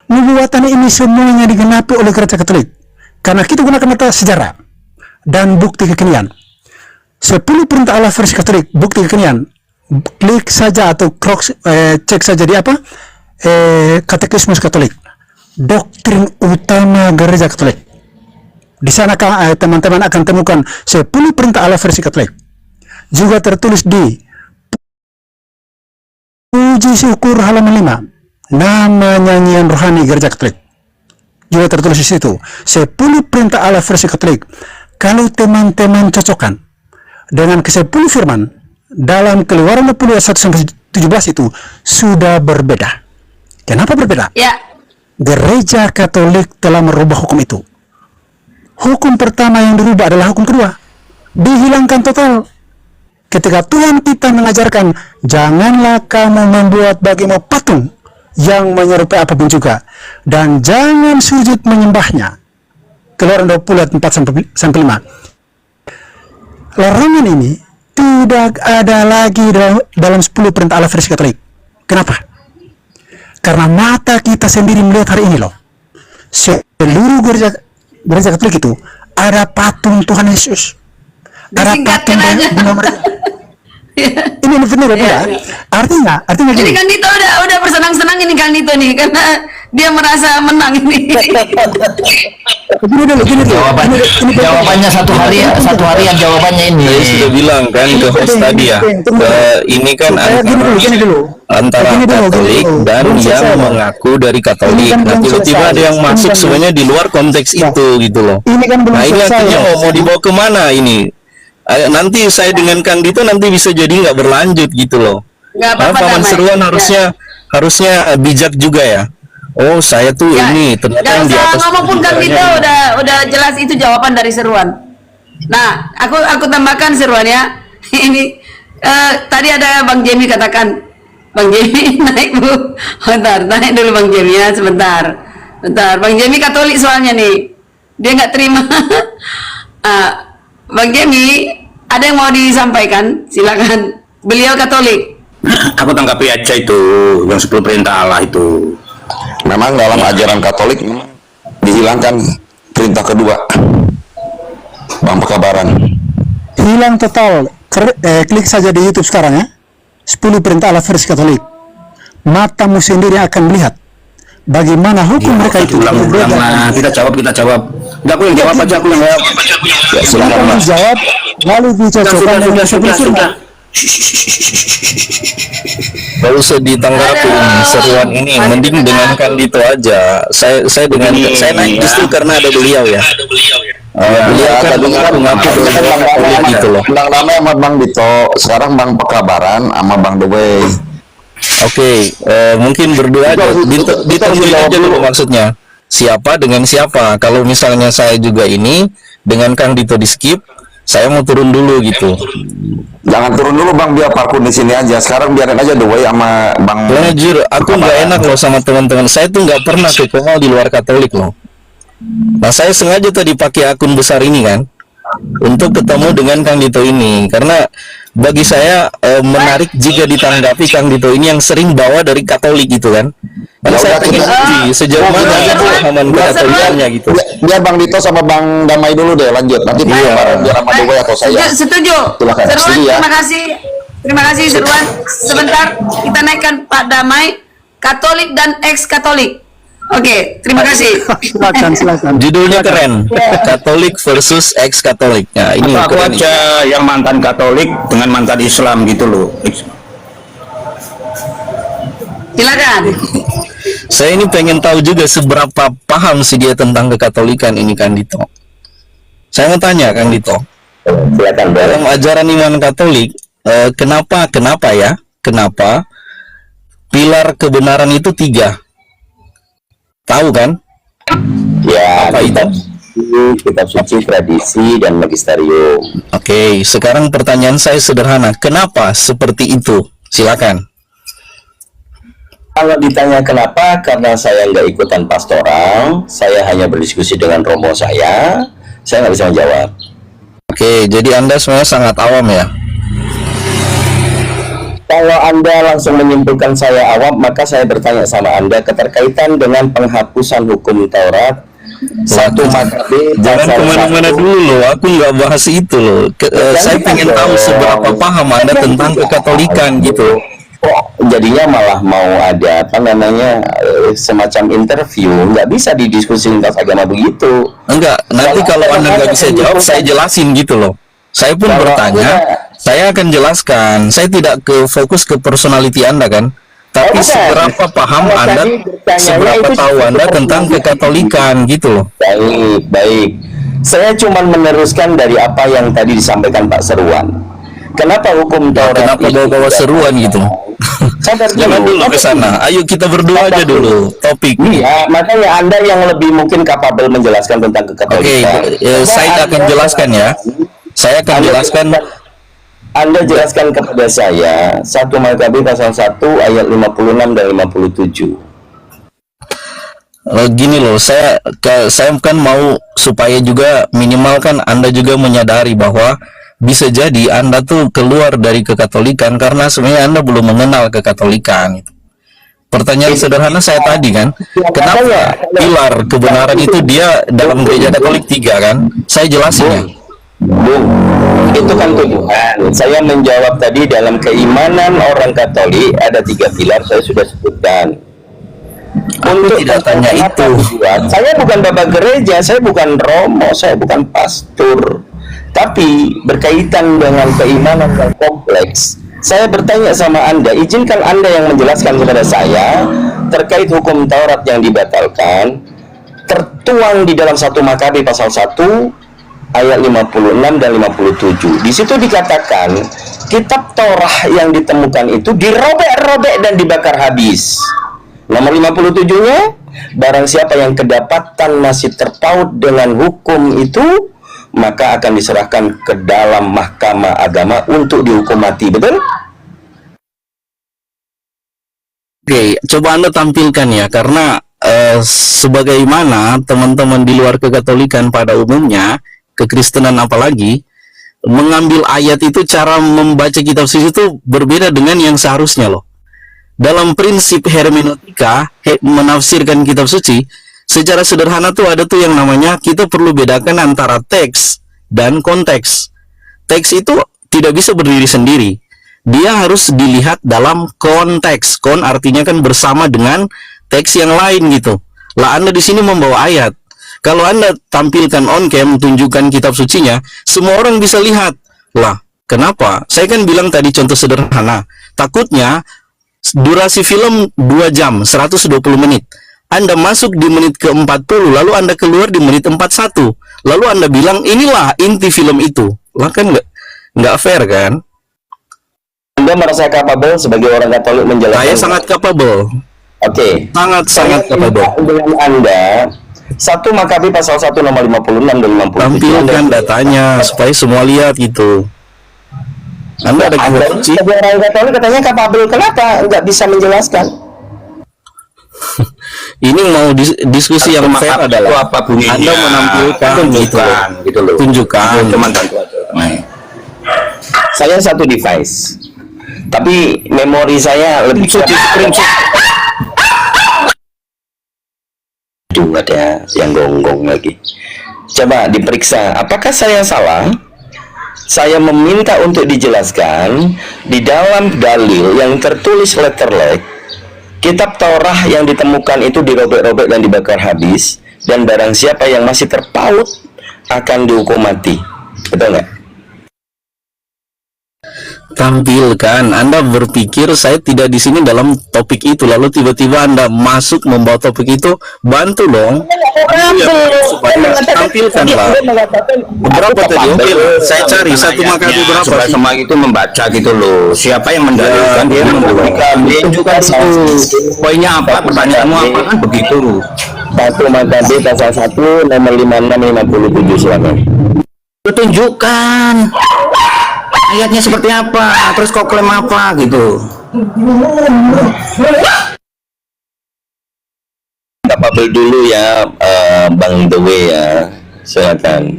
nubuatan ini semuanya digenapi oleh gereja Katolik. Karena kita gunakan mata sejarah dan bukti kekinian. 10 perintah Allah versi Katolik, bukti kekinian. Klik saja atau cek saja di apa? Katekismus Katolik. Doktrin utama gereja Katolik. Di sana teman-teman akan temukan 10 perintah Allah versi Katolik. Juga tertulis di Puji Syukur halaman 5, nama nyanyian rohani gereja Katolik. Juga tertulis di situ 10 perintah Allah versi Katolik. Kalau teman-teman cocokkan dengan ke-10 firman dalam Keluaran 20 ayat 1 sampai 17 itu sudah berbeda. Kenapa berbeda? Ya. Gereja Katolik telah merubah hukum itu. Hukum pertama yang dirubah adalah hukum kedua. Dihilangkan total. Ketika Tuhan kita mengajarkan, janganlah kamu membuat bagimu patung yang menyerupai apapun juga, dan jangan sujud menyembahnya. Keluaran 20 ayat 4 sampai 5. Larangan ini tidak ada lagi dalam 10 perintah Allah versi Katolik. Kenapa? Karena mata kita sendiri melihat hari ini loh. Seluruh gereja Katolik itu ada patung Tuhan Yesus. Ada patung Bunda Maria. Ini benar ya. Artinya ini Kang Dito udah bersenang-senang ini Kang Dito nih, karena dia merasa menang ini. Jawabannya satu hari yang jawabannya ini. Saya sudah bilang kan ke host tadi ya. Ini kan antara Katolik dan yang mengaku dari Katolik. Nah, tiba-tiba ada yang masuk sebenarnya di luar konteks itu gitu loh. Nah, ini artinya mau dibawa kemana ini? Nanti saya dengan Kang Dito nanti bisa jadi nggak berlanjut gitu loh. Paman Seruan harusnya bijak juga ya. Oh, saya tuh ini ternyata yang di atas. Ngomong pun Kang Dito udah jelas itu jawaban dari Seruan. Nah, aku tambahkan Seruan ya. Ini tadi ada Bang Jemi katakan, Bang Jemi naik Bu. Bentar, naik dulu Bang Jemi ya sebentar. Bentar, Bang Jemi Katolik soalnya nih. Dia nggak terima. Bang Jemi, ada yang mau disampaikan? Silakan. Beliau Katolik. Aku tanggapi aja itu yang 10 perintah Allah itu. Memang dalam ajaran Katolik memang dihilangkan perintah kedua, Bang Pekabaran. Hilang total. Klik saja di YouTube sekarang ya. 10 perintah Allah versi Katolik. Matamu sendiri akan melihat bagaimana hukum mereka itu. Kita jawab. Enggak, aku yang jawab aja, aku yang jawab. Ya, silakan jawab, lalu dicocokkan dengan sudah. Gak usah ditanggapin seruan ini, mending dengan Kang Dito aja. Saya naik justru karena ada beliau ya. Beliau kan mengaku gitu loh. Undang nama sama Bang Dito, sekarang Bang Pekabaran sama Bang Dewey. Oke, mungkin berdua aja. Dito aja dulu maksudnya. Siapa dengan siapa? Kalau misalnya saya juga ini dengan Kang Dito di skip, saya mau turun dulu gitu. Jangan turun dulu Bang, biar parkir di sini aja. Sekarang biarin aja Dewey sama Bang. Jujur, aku nggak enak loh sama teman-teman. Saya tuh nggak pernah ke Kongo di luar Katolik loh. Nah, saya sengaja tadi pakai akun besar ini kan untuk ketemu dengan Kang Dito ini, karena bagi saya menarik jika ditanggapi Kang Dito ini yang sering bawa dari Katolik gitu kan. Karena saya pengen uji sejauh mana pemahaman Katolikannya gitu. Biar Bang Dito sama Bang Damai dulu deh, lanjut. Nanti biar sama Dewey atau saya. Setuju. Silakan. Seruan, ya. Terima kasih Seruan. Sebentar kita naikkan Pak Damai, Katolik dan ex-Katolik. Oke, terima kasih. Silakan. Judulnya keren. Katolik versus ex-Katolik. Nah, ini aku aja yang mantan Katolik dengan mantan Islam gitu loh. Silakan. Saya ini pengen tahu juga seberapa paham sih dia tentang kekatolikan ini Kang Dito. Saya mau tanya Kang Dito. Silakan. Dalam ajaran iman Katolik, kenapa pilar kebenaran itu 3? Tahu kan? Ya, apa itu? Kitab suci, tradisi, dan magisterium. Oke, sekarang pertanyaan saya sederhana. Kenapa seperti itu? Silakan. Kalau ditanya kenapa, karena saya nggak ikutan pastoral, saya hanya berdiskusi dengan romo saya nggak bisa menjawab. Oke, jadi Anda sebenarnya sangat awam ya? kalau Anda langsung menyimpulkan saya awam, maka saya bertanya sama Anda keterkaitan dengan penghapusan hukum Taurat 1 Makabe Jangan pasal kemana-mana 1. dulu loh, aku nggak bahas itu loh. Saya pengen tahu seberapa paham Anda tentang kekatolikan gitu. Jadinya malah mau ada apa namanya semacam interview, nggak bisa didiskusi lintas agama begitu. Enggak, nanti kalau Anda nggak bisa jawab, saya jelasin gitu loh. Saya pun Kalau bertanya, saya akan jelaskan. Saya tidak fokus ke personality Anda kan, tapi bukan. seberapa paham Kalau Anda, tadi bertanyanya seberapa itu tahu Anda seperti tentang itu. kekatolikan gitu loh. Baik. Saya cuma meneruskan dari apa yang tadi disampaikan Pak Seruan. Kenapa hukum Taurat Kenapa itu bawa-bawa tidak seruan gitu? Sadar Jangan dulu ke sana. Ayo kita berdua aja dulu. Topik. Iya, makanya Anda yang lebih mungkin kapabel menjelaskan tentang Oke, kekatolikan. saya akan jelaskan ya. Saya akan jelaskan. Anda jelaskan kepada saya 1 Makabe pasal 1 ayat 56 dan 57. Gini loh, saya kan mau supaya juga minimal kan Anda juga menyadari bahwa bisa jadi Anda tuh keluar dari kekatolikan karena sebenarnya Anda belum mengenal kekatolikan. Pertanyaan sederhana saya tadi kan, kenapa pilar kebenaran itu dia dalam gereja Katolik 3 kan? Saya jelasin ya. Bung, itu kan tujuan. Saya menjawab tadi dalam keimanan orang Katolik ada 3 pilar, saya sudah sebutkan. Aku tidak tanya itu. Saya bukan bapak gereja, saya bukan romo, saya bukan pastor. Tapi berkaitan dengan keimanan yang kompleks, saya bertanya sama Anda, izinkan Anda yang menjelaskan kepada saya terkait hukum Taurat yang dibatalkan, tertuang di dalam 1 Makabe pasal 1 ayat 56 dan 57. Di situ dikatakan kitab Torah yang ditemukan itu dirobek-robek dan dibakar habis. Nomor 57-nya, barang siapa yang kedapatan masih terpaut dengan hukum itu, maka akan diserahkan ke dalam mahkamah agama untuk dihukum mati. Betul? Oke, coba Anda tampilkan ya, karena sebagaimana teman-teman di luar kekatolikan pada umumnya, kekristenan apalagi, mengambil ayat itu, cara membaca kitab suci itu berbeda dengan yang seharusnya loh. Dalam prinsip hermeneutika, menafsirkan kitab suci, secara sederhana tuh ada tuh yang namanya kita perlu bedakan antara teks dan konteks. Teks itu tidak bisa berdiri sendiri. Dia harus dilihat dalam konteks. Kon artinya kan bersama dengan teks yang lain gitu. Lah Anda di sini membawa ayat. Kalau Anda tampilkan on cam, tunjukkan kitab sucinya, semua orang bisa lihat. Lah, kenapa? Saya kan bilang tadi contoh sederhana. Takutnya durasi film 2 jam, 120 menit. Anda masuk di menit ke-40, lalu Anda keluar di menit 41. Lalu Anda bilang, inilah inti film itu. Lah kan nggak fair kan? Anda merasa kapabel sebagai orang Katolik menjelaskan? Saya sangat kapabel. Oke. Sangat kapabel. Dengan Anda, 1 Makabe pasal 1 nomor 56 dan 57. Tampilkan datanya supaya semua lihat gitu. Anda ada kitab suci? Sebagai orang Katolik katanya kapabel, kenapa nggak bisa menjelaskan? Ini mau diskusi yang fair adalah apa bunyinya? Anda menampilkan gitu loh. tunjukkan. Cuman tentu aja. Saya satu device, tapi memori saya lebih screenshot. Aduh, ada yang gonggong lagi. Coba diperiksa, apakah saya salah? Saya meminta untuk dijelaskan di dalam dalil yang tertulis letterlek, kitab Taurat yang ditemukan itu dirobek-robek dan dibakar habis, dan barang siapa yang masih terpaut akan dihukum mati. Betul nggak? Tampilkan. Anda berpikir saya tidak di sini dalam topik itu, lalu tiba-tiba Anda masuk membawa topik itu, bantu dong. Supaya tampilkanlah. Berapa tadi? Oke, saya cari 1 Makabe berapa? Supaya semua itu membaca gitu loh. Siapa yang mendalilkan dia membuktikan. Dia juga itu. Poinnya apa? Pertanyaanmu apa kan begitu. 1 Makabe pasal 1 nomor 56 57 silakan. Tunjukkan ayatnya seperti apa, terus kok klaim apa gitu. Kapabel dulu ya, Bang Dewe ya, silakan.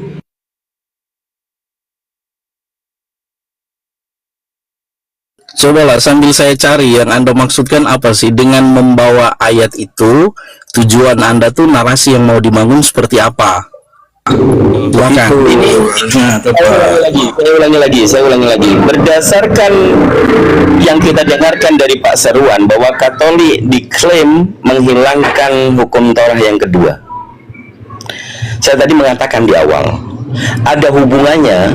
Cobalah sambil saya cari yang Anda maksudkan apa sih dengan membawa ayat itu, tujuan Anda tuh narasi yang mau dibangun seperti apa? Silakan. Saya ulangi lagi. Berdasarkan yang kita dengarkan dari Pak Seruan bahwa Katolik diklaim menghilangkan hukum Taurat yang kedua. Saya tadi mengatakan di awal, ada hubungannya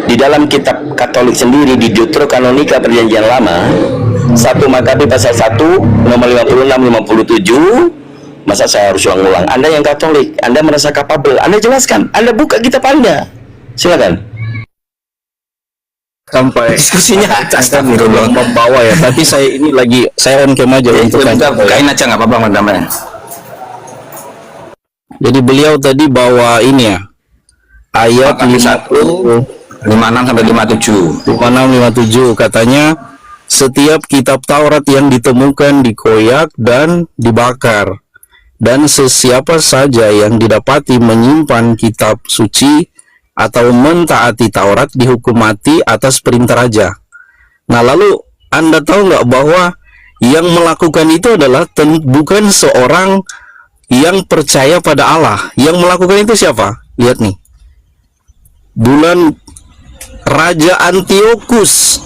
di dalam kitab Katolik sendiri di Deuterokanonika Perjanjian Lama 1 Makabi pasal 1 nomor 56-57. Masa saya harus ulang-ulang? Anda yang Katolik, Anda merasa kapabel, Anda jelaskan, Anda buka kitab Anda, silakan. Sampai Diskusinya astagfirullah membawa ya, tapi saya on cam aja untuk kain aja nggak apa-apa namanya. Jadi beliau tadi bawa ini ya, ayat 56 sampai 57. 56-57 katanya setiap kitab Taurat yang ditemukan dikoyak dan dibakar, dan sesiapa saja yang didapati menyimpan kitab suci atau mentaati Taurat dihukum mati atas perintah raja. Nah, lalu Anda tahu nggak bahwa yang melakukan itu adalah bukan seorang yang percaya pada Allah. Yang melakukan itu siapa? Lihat nih, Raja Antiochus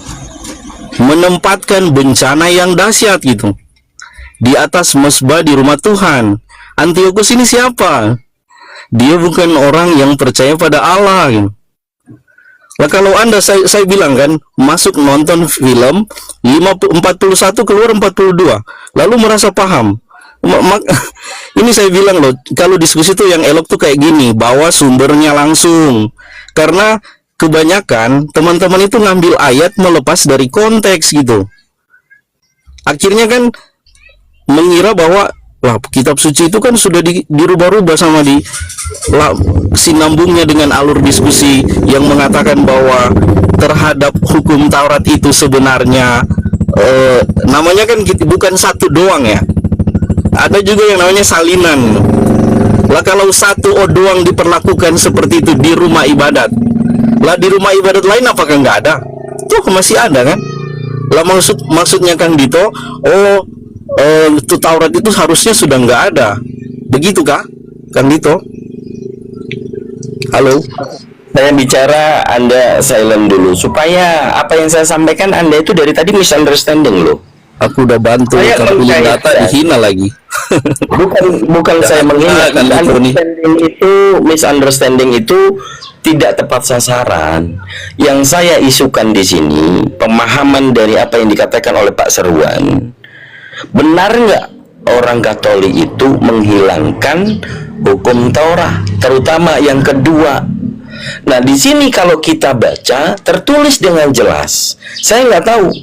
menempatkan bencana yang dahsyat gitu di atas mezbah di rumah Tuhan. Antiochus ini siapa? Dia bukan orang yang percaya pada Allah gitu. Nah, kalau Anda, saya bilang kan, masuk nonton film 41 keluar 42 lalu merasa paham. Ini saya bilang loh, kalau diskusi tuh yang elok tuh kayak gini, bawa sumbernya langsung. Karena kebanyakan teman-teman itu ngambil ayat melepas dari konteks gitu. Akhirnya kan mengira bahwa wah, kitab suci itu kan sudah dirubah-rubah sama sinambungnya dengan alur diskusi yang mengatakan bahwa terhadap hukum Taurat itu sebenarnya namanya kan bukan satu doang ya. Ada juga yang namanya salinan. Lah kalau satu doang diperlakukan seperti itu di rumah ibadat, lah di rumah ibadat lain apakah nggak ada? Tuh masih ada kan? Lah maksudnya Kang Dito, itu Taurat itu harusnya sudah nggak ada. Begitu kah, Kang Dito? Halo? Saya bicara, Anda silent dulu supaya apa yang saya sampaikan Anda itu dari tadi misunderstanding loh. Aku udah bantu pilih data dihina lagi. bukan saya menghina. Misunderstanding itu tidak tepat sasaran. Yang saya isukan di sini pemahaman dari apa yang dikatakan oleh Pak Seruan. Benar nggak orang Katolik itu menghilangkan hukum Taurat, terutama yang kedua? Nah, di sini kalau kita baca tertulis dengan jelas. Saya nggak tahu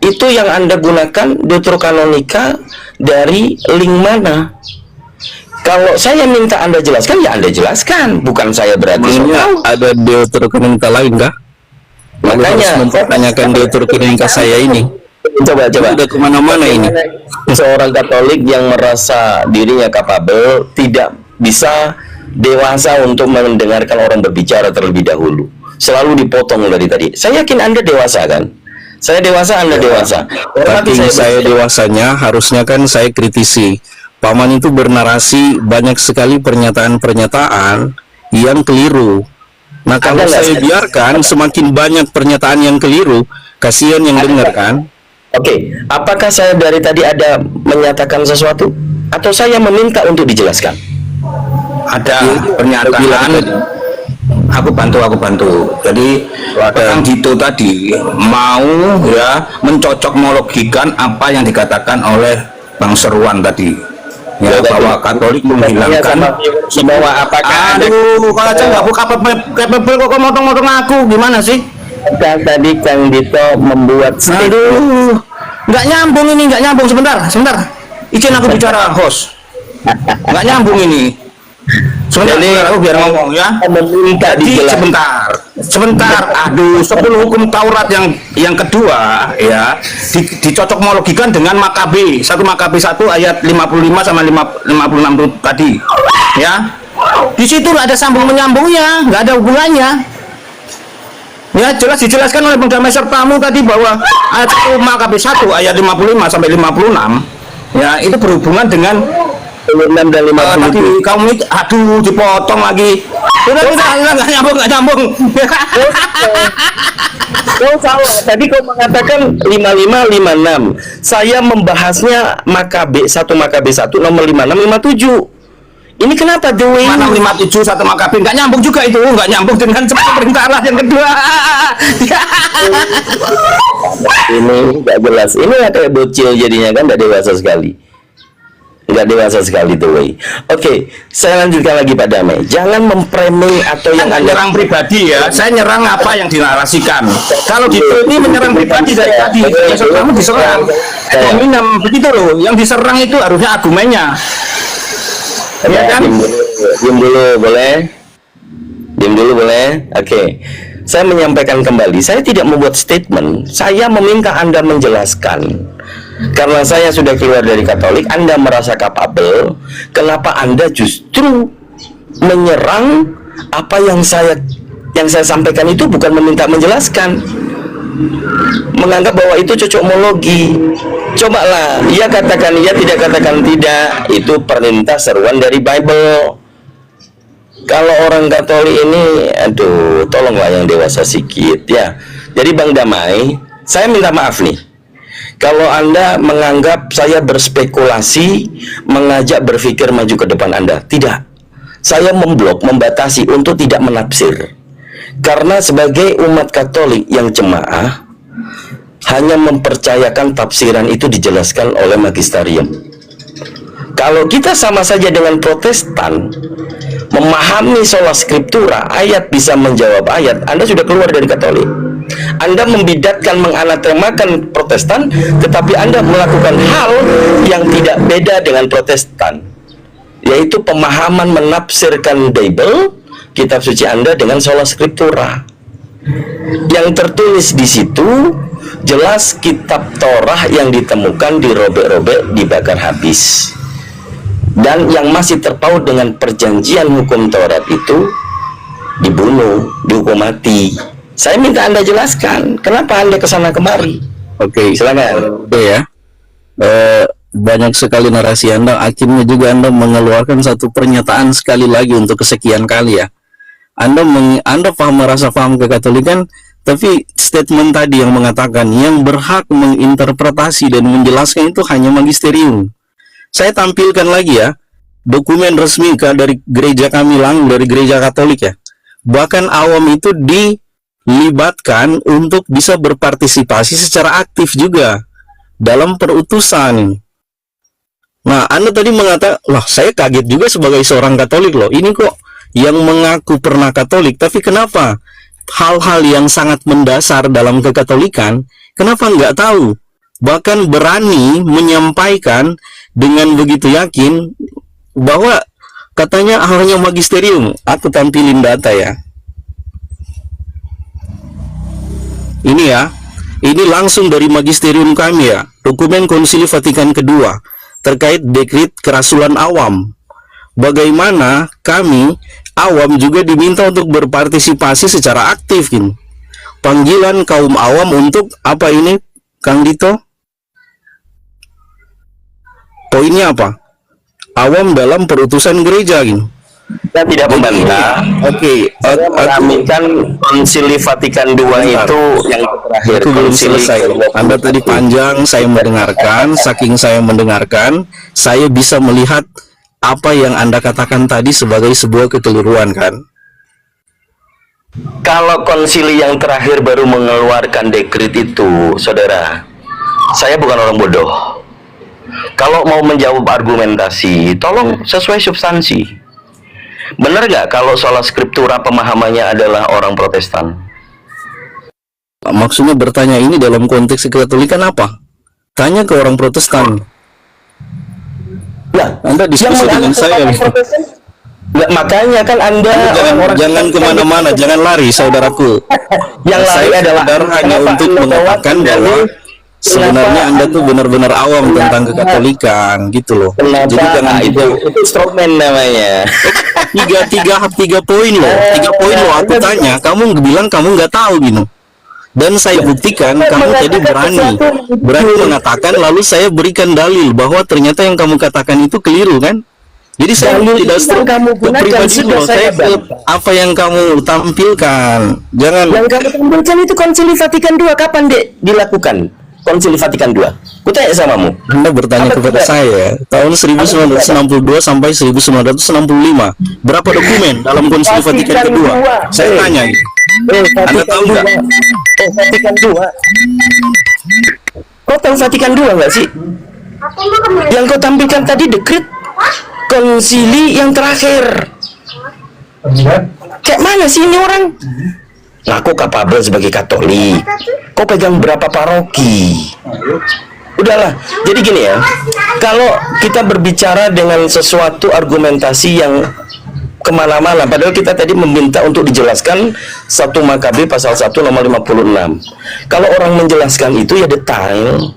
itu yang Anda gunakan Deuterokanonika dari link mana. Kalau saya minta Anda jelaskan, ya Anda jelaskan. Bukan saya berarti ada Deuterokanonika lain kah? Makanya mempertanyakan Deuterokanonika saya ini. Coba udah kemana-mana ini. Seorang Katolik yang merasa dirinya kapabel tidak bisa dewasa untuk mendengarkan orang berbicara terlebih dahulu, selalu dipotong dari tadi. Saya yakin Anda dewasa kan? Saya dewasa, Anda dewasa. Tapi saya dewasanya harusnya kan saya kritisi. Paman itu bernarasi banyak sekali pernyataan-pernyataan yang keliru. Nah, kalau saya biarkan semakin banyak pernyataan yang keliru, kasihan yang dengar kan. Oke, apakah saya dari tadi ada menyatakan sesuatu atau saya meminta untuk dijelaskan? Ada pernyataan. Aku bantu. Jadi Kang Dito tadi mau ya mencocok-mologikan apa yang dikatakan oleh Bang Seruan tadi. Ya, bahwa Katolik menghilangkan bahwa apakah kalau aja nggak buka capable kok motong-motong aku gimana sih? Tadi Kang Dito membuat nggak nyambung sebentar izin aku bicara host, nggak nyambung ini sebentar aku biar ngomong ya. Jadi sebentar aduh, sebelum hukum Taurat yang kedua ya dicocok-mologikan dengan Makabe 1 ayat 55 sama 56 tadi ya. Di situ nggak ada sambung menyambungnya, nggak ada hubungannya. Ya jelas dijelaskan oleh Bang Damai sertamu tadi bahwa ayat 1 Makabe 1 ayat 55 sampai 56 ya itu berhubungan dengan 56 dan 57. tadi kamu itu aduh dipotong lagi. Udah nggak nyambung. Kau salah. Tadi kau mengatakan 55 56. Saya membahasnya Makabe 1 nomor 56 57. Ini kenapa the way 57 1 Makabe nggak nyambung juga itu, nggak nyambung dengan perintah Allah yang kedua. ini nggak jelas. Ini kayak bocil jadinya kan, nggak dewasa sekali. Nggak dewasa sekali the way. Oke, saya lanjutkan lagi Pak Damai. Jangan memframing atau yang Anda nyerang pribadi ya, saya nyerang apa yang dinarasikan. Kalau gitu ini menyerang pribadi dari tadi, ya kamu diserang. Dominan begitu loh, yang diserang itu harusnya argumennya. Ya kan? Diam dulu boleh? Diam dulu boleh? Oke. Saya menyampaikan kembali, saya tidak membuat statement. Saya meminta Anda menjelaskan. Karena saya sudah keluar dari Katolik, Anda merasa kapabel. Kenapa Anda justru menyerang apa yang saya sampaikan itu bukan meminta menjelaskan, menganggap bahwa itu cocokmologi. Cobalah, ia katakan iya, tidak katakan tidak. Itu perintah seruan dari Bible. Kalau orang Katolik ini, aduh, tolonglah yang dewasa sedikit ya. Jadi Bang Damai, saya minta maaf nih. Kalau Anda menganggap saya berspekulasi, mengajak berpikir maju ke depan Anda, tidak. Saya memblok, membatasi untuk tidak menafsir. Karena sebagai umat Katolik yang jemaah, hanya mempercayakan tafsiran itu dijelaskan oleh magisterium. Kalau kita sama saja dengan Protestan, memahami sola scriptura, ayat bisa menjawab ayat, Anda sudah keluar dari Katolik. Anda membidatkan, menganatemakan Protestan, tetapi Anda melakukan hal yang tidak beda dengan Protestan, yaitu pemahaman menafsirkan Bible, kitab suci Anda, dengan sola scriptura. Yang tertulis di situ jelas kitab Torah yang ditemukan dirobek-robek, dibakar habis. Dan yang masih terpaut dengan perjanjian hukum Taurat itu dibunuh, dihukum mati. Saya minta Anda jelaskan kenapa Anda kesana kemari. Oke, Silakan. ya. Banyak sekali narasi Anda, akhirnya juga Anda mengeluarkan satu pernyataan sekali lagi untuk kesekian kali ya. Anda merasa paham kekatolikan, tapi statement tadi yang mengatakan yang berhak menginterpretasi dan menjelaskan itu hanya magisterium. Saya tampilkan lagi ya, dokumen resmi dari gereja kami langsung, dari gereja Katolik ya. Bahkan awam itu dilibatkan untuk bisa berpartisipasi secara aktif juga dalam perutusan. Nah, Anda tadi mengatakan, lah saya kaget juga sebagai seorang Katolik loh, ini kok yang mengaku pernah Katolik, tapi kenapa hal-hal yang sangat mendasar dalam kekatolikan, kenapa nggak tahu? Bahkan berani menyampaikan dengan begitu yakin bahwa katanya hanya magisterium. Aku tampilin data ya. Ini ya, ini langsung dari magisterium kami ya, dokumen Konsili Vatikan kedua terkait dekret kerasulan awam. Bagaimana kami awam juga diminta untuk berpartisipasi secara aktif gitu. Panggilan kaum awam untuk apa ini, Kang Dito? Poinnya apa? Awam dalam perutusan gereja gitu. Saya tidak membantah. Oke, Saya mengaminkan Konsili Vatikan II itu yang terakhir. itu belum Konsili selesai. Anda tadi panjang, saya mendengarkan. Saking saya mendengarkan, saya bisa melihat apa yang Anda katakan tadi sebagai sebuah kekeliruan kan? Kalau konsili yang terakhir baru mengeluarkan dekret itu, saudara, saya bukan orang bodoh. Kalau mau menjawab argumentasi, tolong sesuai substansi. Benar nggak kalau sola scriptura pemahamannya adalah orang Protestan? Maksudnya bertanya ini dalam konteks kekatolikan apa? Tanya ke orang Protestan. Nah, Anda diskusi dengan saya. Nggak, makanya kan Anda Jangan kemana-mana, jangan lari, saudaraku. yang lari Saya adalah sekedar hanya untuk mengatakan bahwa sebenarnya Anda tuh benar-benar awam tentang kekatolikan gitu loh. Kenapa? Jadi jangan itu instrumen namanya. tiga poin loh, 3 poin loh. Aku tanya, kamu bilang kamu nggak tahu gitu. Dan saya buktikan kamu tadi berani mengatakan, lalu saya berikan dalil bahwa ternyata yang kamu katakan itu keliru kan? Jadi saya tidak setuju kamu gunakan pribadi sudah loh, saya saya apa yang kamu tampilkan. Jangan yang kamu tampilkan itu Konsili Vatikan II kapan dilakukan? Konsili Vatikan II. Kutanya samamu. Anda bertanya kepada saya tahun 1962 sampai 1965 berapa dokumen dalam Konsili Vatikan kedua? Saya tanya. Anda tahu nggak? Vatikan II. Kau tahu Vatikan II nggak sih? Yang kau tampilkan tadi dekret konsili yang terakhir. Kayak mana sih ini orang? Ngaku kapabel sebagai Katolik. Kau pegang berapa paroki? Udahlah. Jadi gini ya. Kalau kita berbicara dengan sesuatu argumentasi yang kemana-mana, padahal kita tadi meminta untuk dijelaskan 1 Makabe pasal 1 nomor 56. Kalau orang menjelaskan itu ya detail.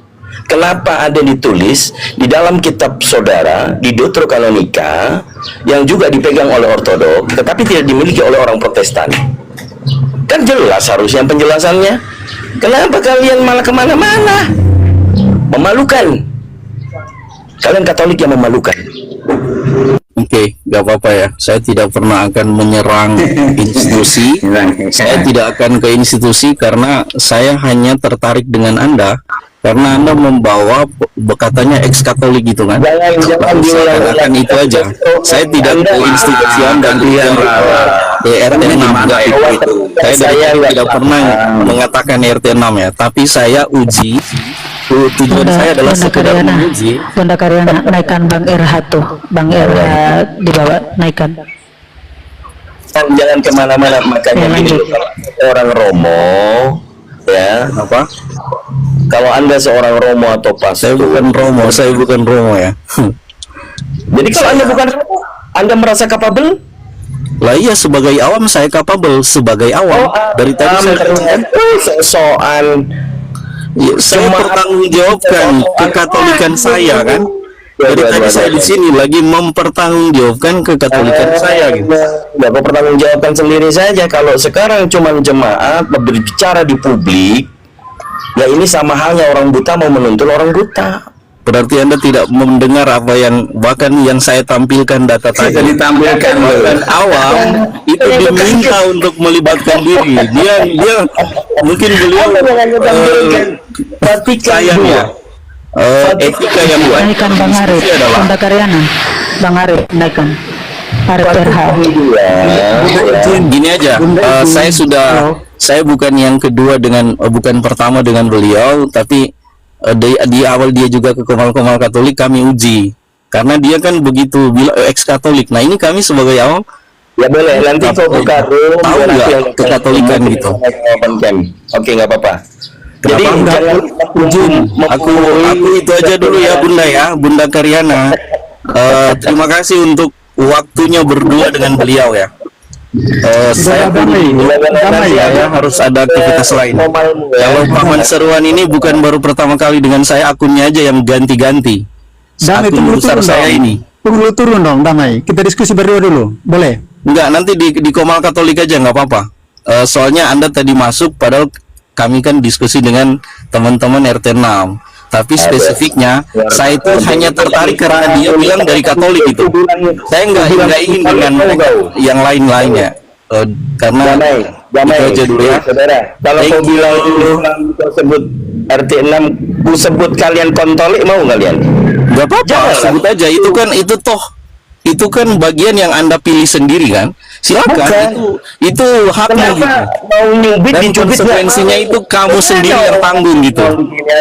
Kenapa ada ditulis di dalam kitab saudara di Deuterokanonika yang juga dipegang oleh Ortodoks tetapi tidak dimiliki oleh orang Protestan? Kan jelas harusnya penjelasannya. Kenapa kalian malah kemana-mana? Memalukan. Kalian Katolik yang memalukan. Oke, nggak apa-apa ya. Saya tidak pernah akan menyerang institusi. Saya tidak akan ke institusi karena saya hanya tertarik dengan Anda. Karena Anda membawa katanya ex-Katolik gitu kan. Lalu saya katakan itu aja. Saya tidak ke institusi Anda RT 6 enggak itu. Saya tidak pernah mengatakan RT 6 ya. Tapi saya uji. Tujuan saya adalah sekedar menguji. Bunda Karyana naikkan Bang RH tuh, Bang RH dibawa naikkan. Jangan kemana-mana, makanya gini, orang Romo ya Apa? kalau Anda seorang Romo atau Saya pastor, bukan Romo ya. jadi kalau Anda bukan Romo, Anda merasa kapabel? Lah iya, sebagai awam saya kapabel sebagai awam. Dari tadi saya soal saya pertanggungjawabkan kekatolikan saya kan. Dari tadi saya di sini lagi mempertanggungjawabkan kekatolikan saya gitu. Nggak kau pertanggungjawabkan sendiri saja. Kalau sekarang cuma jemaat berbicara di publik, ya ini sama halnya orang buta mau menuntun orang buta. Berarti Anda tidak mendengar apa yang bahkan yang saya tampilkan data tadi. Ditampilkan Bahkan awam itu diminta untuk melibatkan diri. Dia mungkin beliau sayang ya. Etika yang baik. Naikkan Bang Arif, Bunda Karyana, Bang Arif naikkan. Arif RH. Gini aja, saya bukan yang kedua bukan pertama dengan beliau, tapi di awal dia juga ke Komal-Komal Katolik kami uji, karena dia kan begitu ex Katolik. Nah ini kami sebagai awam ya boleh nanti kau buka room tahu nggak kekatolikan gitu. Oke, nggak apa-apa. Jadi Kenapa jangan aku itu aja dulu ya Bunda Bunda Karyana. Terima kasih untuk waktunya berdua dengan beliau ya. Saya harus ada aktivitas lain. Kalau Paman Seruan ini bukan baru pertama kali dengan saya, akunnya aja yang ganti-ganti. Damai, Akun besar saya dong. ini. Tunggu turun dong, Damai. Kita diskusi berdua dulu. Boleh? Enggak, nanti di Komal Katolik aja nggak apa-apa. Soalnya Anda tadi masuk, padahal kami kan diskusi dengan teman-teman RT 6. Tapi spesifiknya saya itu hanya tertarik karena dia bilang dari Katolik itu. Saya nggak ingin dengan yang lain-lainnya. Karena damai itu aja dulu ya. saudara. Kalau kau bilang kau sebut RT 6, ku sebut kalian kontolik, mau kalian? Nggak apa-apa, sebut aja. Itu kan bagian yang Anda pilih sendiri kan. Silakan, itu haknya gitu. Mau nyubit Dan dicubit konsekuensinya itu kamu sendiri yang tanggung gitu.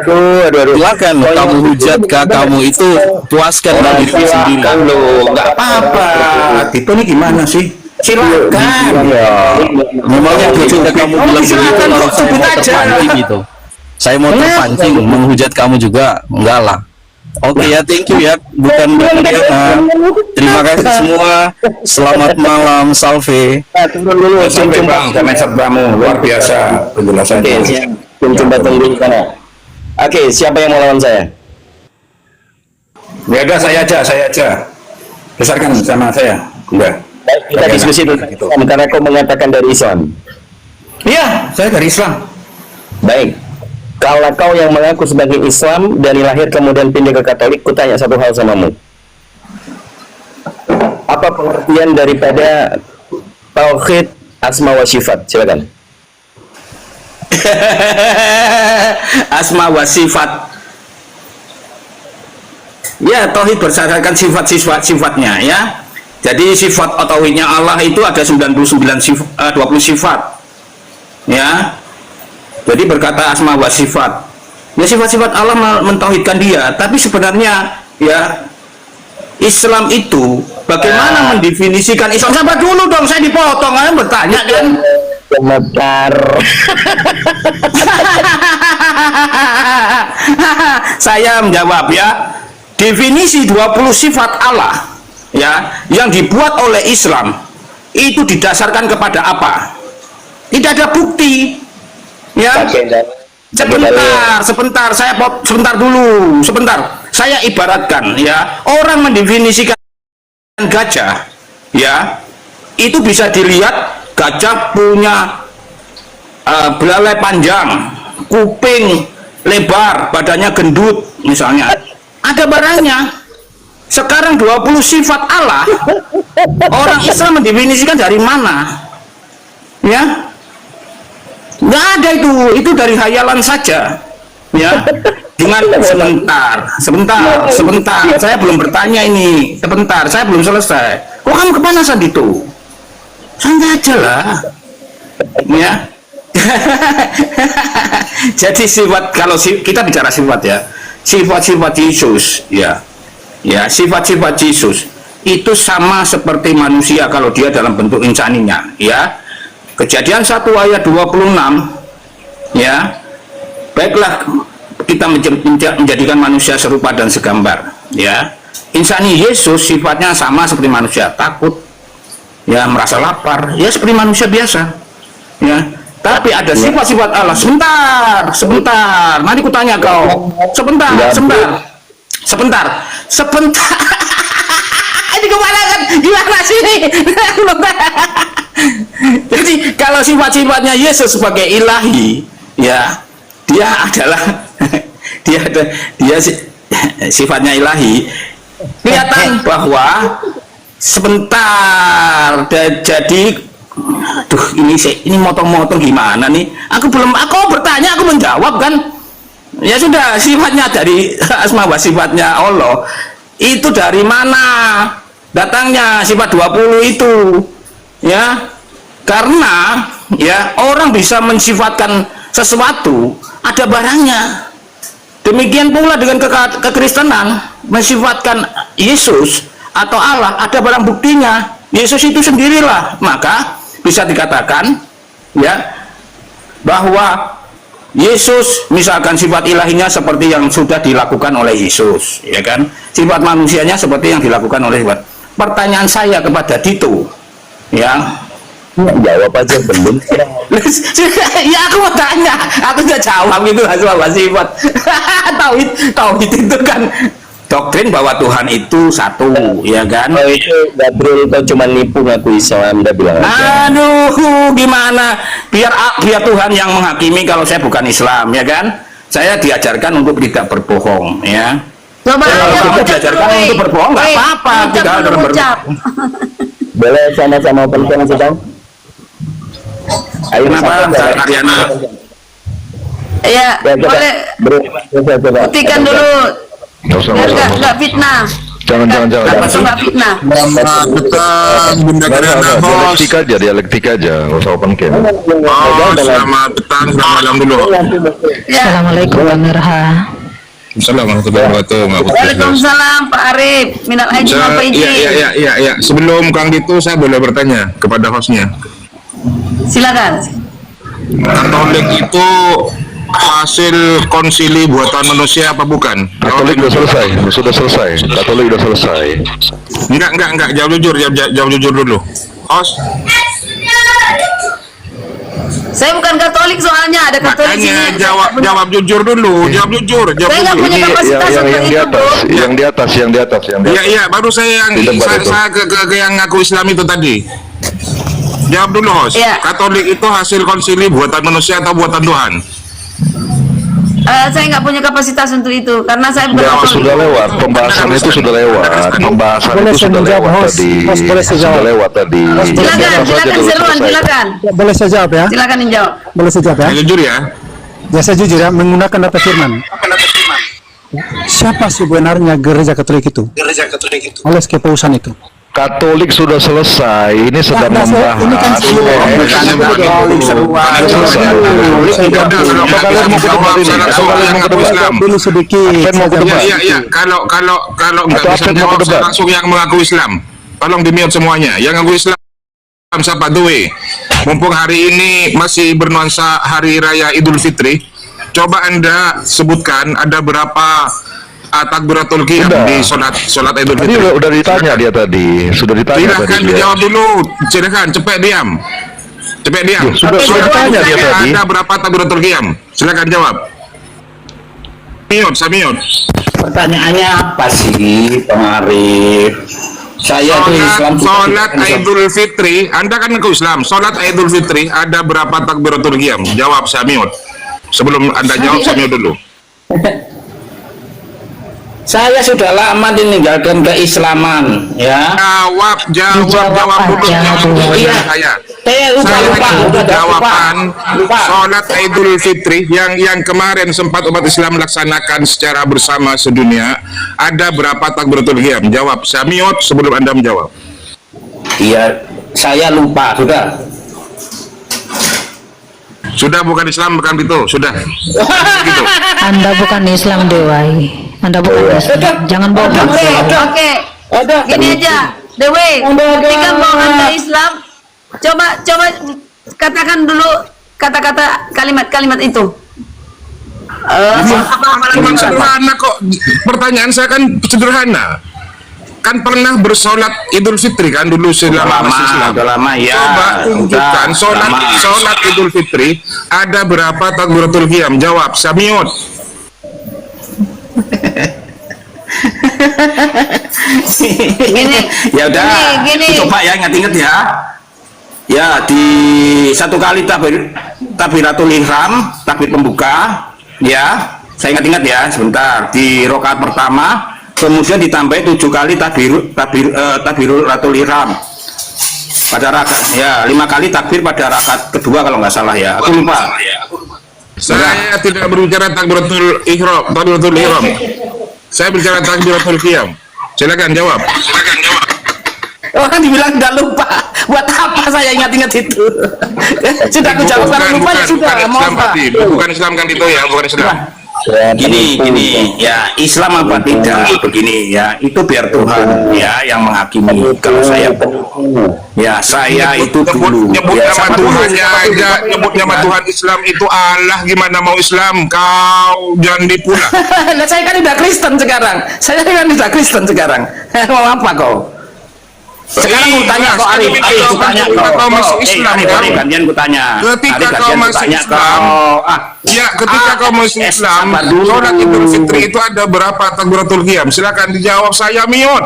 Aduh. Silakan kamu hujat kamu itu puaskan diri sendiri. nggak apa-apa. Itu nih gimana sih? Silakan. Memangnya ketika kamu bilang begitu lalu saya mau terpancing gitu. Saya mau terpancing menghujat kamu juga, enggak lah. Oke ya, thank you ya, bukan berkata. Terima kasih semua. Selamat malam, salve. Turun dulu, Sampai Bang, karena serbamu luar biasa penjelasannya. Oke, siap. Coba tunggu di sana. Oke, siapa yang mau lawan saya? Ya udah saya aja. Besarkan sama saya. Udah. kita diskusi tentang Islam, karena kau mengatakan dari Islam. Iya, saya dari Islam. Baik, kalau kau yang mengaku sebagai Islam dari lahir kemudian pindah ke Katolik, ku tanya satu hal samamu. Apa pengertian daripada tauhid asma wa sifat? Silakan. Asma wa sifat. Ya, tauhid berdasarkan sifat-sifatnya ya. Jadi sifat tauhidnya Allah itu ada 20 sifat. Ya. Jadi berkata asma wa sifat. Ya, sifat-sifat Allah mentauhidkan dia, tapi sebenarnya ya Islam itu bagaimana mendefinisikan Islam? Sabar dulu dong, saya dipotong, saya bertanya kan. Gemetar. Saya menjawab ya. Definisi 20 sifat Allah ya yang dibuat oleh Islam itu didasarkan kepada apa? Tidak ada bukti. Ya. Sebentar, saya ibaratkan ya, orang mendefinisikan gajah ya, itu bisa dilihat gajah punya belalai panjang, kuping lebar, badannya gendut misalnya. Ada barangnya. Sekarang 20 sifat Allah, orang Islam mendefinisikan dari mana? Ya, nggak ada itu dari hayalan saja. Ya, dengan sebentar, saya belum bertanya ini. Sebentar, saya belum selesai. Kok kamu kepanasan itu? Santai aja lah. Ya. Jadi sifat, kalau kita bicara sifat ya, sifat-sifat Yesus ya. Ya, sifat-sifat Yesus itu sama seperti manusia kalau dia dalam bentuk insaninya, ya. Kejadian 1 ayat 26, ya. Baiklah kita menjadikan manusia serupa dan segambar, ya. Insani Yesus sifatnya sama seperti manusia, takut, ya, merasa lapar, ya seperti manusia biasa, ya. Tapi ada sifat-sifat Allah. Sebentar. Nanti kutanya kau. Sebentar. Ini kemana kan? Gimana sih ini? Jadi kalau sifat-sifatnya Yesus sebagai ilahi, ya, dia adalah dia sifatnya ilahi. Kelihatan bahwa sebentar. Jadi ini motong-motong gimana nih? Aku bertanya, aku menjawab kan? Ya sudah, sifatnya dari asma wa sifatnya Allah. Itu dari mana datangnya sifat 20 itu? Ya, karena ya orang bisa mensifatkan sesuatu ada barangnya. Demikian pula dengan kekristenan mensifatkan Yesus atau Allah ada barang buktinya. Yesus itu sendirilah, maka bisa dikatakan ya bahwa Yesus misalkan sifat ilahinya seperti yang sudah dilakukan oleh Yesus, ya kan? Sifat manusianya seperti yang dilakukan oleh sifat. Pertanyaan saya kepada Dito, ya, jawab aja belum. ya aku mau tanya, aku nggak jawab gitu sifat. Tauhid itu kan doktrin bahwa Tuhan itu satu, ya kan? Oh, itu Gabriel kau cuma nipu ngaku Islam, udah bilang aja. Aduh, gimana? Biar Tuhan yang menghakimi kalau saya bukan Islam, ya kan? Saya diajarkan untuk tidak berbohong, ya. Coba kalau kamu diajarkan untuk berbohong, nggak apa-apa. Tidak ada berbohong. Boleh sama-sama penting sedang. Ayo, kenapa, Karyana? Ya, boleh. Buktikan dulu. Biar nggak fitnah. Jangan. Nggak fitnah. Selamat petang, Bunda Karyana, host. Dialektik aja, nggak usah open cam. Selamat petang, selamat malam dulu. Ya. Assalamualaikum Bang Irha. Assalamualaikum warahmatullahi wabarakatuh. Waalaikumsalam Pak Arif. Minal aidin wal faizin. Iya. Sebelum Kang Dito, saya boleh bertanya kepada hostnya. Silakan. Katolik itu hasil konsili buatan manusia apa bukan? Katolik sudah selesai. Katolik sudah selesai. Enggak. Jawab jujur dulu. Host. Saya bukan Katolik soalnya, ada Katolik Makanya sini. jawab jujur dulu, jawab jujur. Saya nggak punya Ini kapasitas yang untuk di itu, bro. atas, yang di atas, yang di atas, yang di atas. Iya, baru saya Di tempat itu. saya ke yang ngaku Islam itu tadi. Jawab dulu, host. Iya. Katolik itu hasil konsili buatan manusia atau buatan Tuhan? Saya nggak punya kapasitas untuk itu karena saya bukan Ya, Katolik. sudah lewat, pembahasan itu sudah lewat, pembahasan Boleh itu sudah saya menjawab, lewat host? tadi, Host, boleh saya sudah jawab? lewat tadi. Host, boleh Silakan, Biarkan saja silakan dulu seruan, selesai. silakan. Boleh saya jawab ya? Silakan dijawab. Boleh saya jawab ya? Yang jujur ya. Ya saya jujur ya, menggunakan data firman. Siapa sebenarnya gereja Katolik itu? Oleh kepausan itu. Katolik sudah selesai, ini sedang Nah, membahas. ini kan dulu sedikit. Iya. Kalau nggak Atau bisa Absen mau jawab, berdebat? saya langsung yang mengaku Islam. Tolong di-mute semuanya. Yang ngaku Islam siapa? Dewi. Mumpung hari ini masih bernuansa Hari Raya Idul Fitri, coba Anda sebutkan ada berapa takbiratul qiyam Udah. di sholat Idul Tadi Fitri. udah ditanya dia tadi, sudah ditanya Silahkan tadi dia. dijawab dulu. Silakan, cepet diam. Cepet diam. Sudah ditanya dia tadi. Ada berapa takbiratul qiyam? Silakan jawab. Mute. Pertanyaannya apa sih, Bang Arif? Saya tuh Islam Sholat Idul Fitri, Anda kan ngaku Islam. Sholat Idul Fitri ada berapa takbiratul qiyam? Jawab, saya mute. Sebelum Anda jawab, saya mute dulu. Saya sudah lama meninggalkan keislaman, ya. Jawab dulu. Iya. Saya. Saya lupa. Jawaban sholat Idul Fitri yang kemarin sempat umat Islam laksanakan secara bersama sedunia, ada berapa takbiratul qiyam? Jawab, saya mute sebelum Anda menjawab. Iya, saya lupa, sudah. Sudah bukan Islam, bukan itu. Sudah. Gitu. Anda bukan Islam, Dewai. Anda bukan Islam. Jangan bohong. Oke. Gini aja, Dewi. Ketika mau Anda Islam, coba katakan dulu kata-kata kalimat itu. Cuma sederhana kok. Pertanyaan saya kan sederhana. Kan pernah bersolat Idul Fitri kan dulu selama masih Islam. Udah lama ya. Coba tunjukkan Udah, sholat Idul Fitri ada berapa takbiratul qiyam? Jawab, Samiut. Gini. Ya udah. Gini. Coba ya, ingat-ingat ya. Ya, di satu kali takbiratul ihram, takbir pembuka, ya. Saya ingat-ingat ya, sebentar. Di rakaat pertama, kemudian ditambah 7 kali takbiratul ihram. Pada rakaat, ya, 5 kali takbir pada rakaat kedua kalau nggak salah ya. Aku lupa. Saya tidak berbicara takbiratul ihram, Saya bicara takbiratul qiyam. Silakan jawab. Oh, kan dibilang nggak lupa. Buat apa saya ingat-ingat itu? Sudah aku jawab kalau lupa ya sudah. Mau apa? Bukan Islam kan itu ya, bukan Islam. Gini, ya Islam apa tidak begini ya, itu biar Tuhan ya yang menghakimi. Kalau saya ya saya itu dulu Nyebut ya, nama sama Tuhannya aja, nyebut nama Tuhan Islam itu Allah, gimana mau Islam? Kau jangan dipula. Nah, saya kan udah Kristen sekarang. Mau apa kau? Sekarang aku tanya kau Arif, aku tanya kau masih Islam kan? gantian ku tanya. Ketika Arif, kau gantian ku masih tanya Islam, ketika kau masih Islam, sabar dulu. sholat Idul Fitri itu ada berapa takbiratul qiyam? Silakan dijawab, saya mute.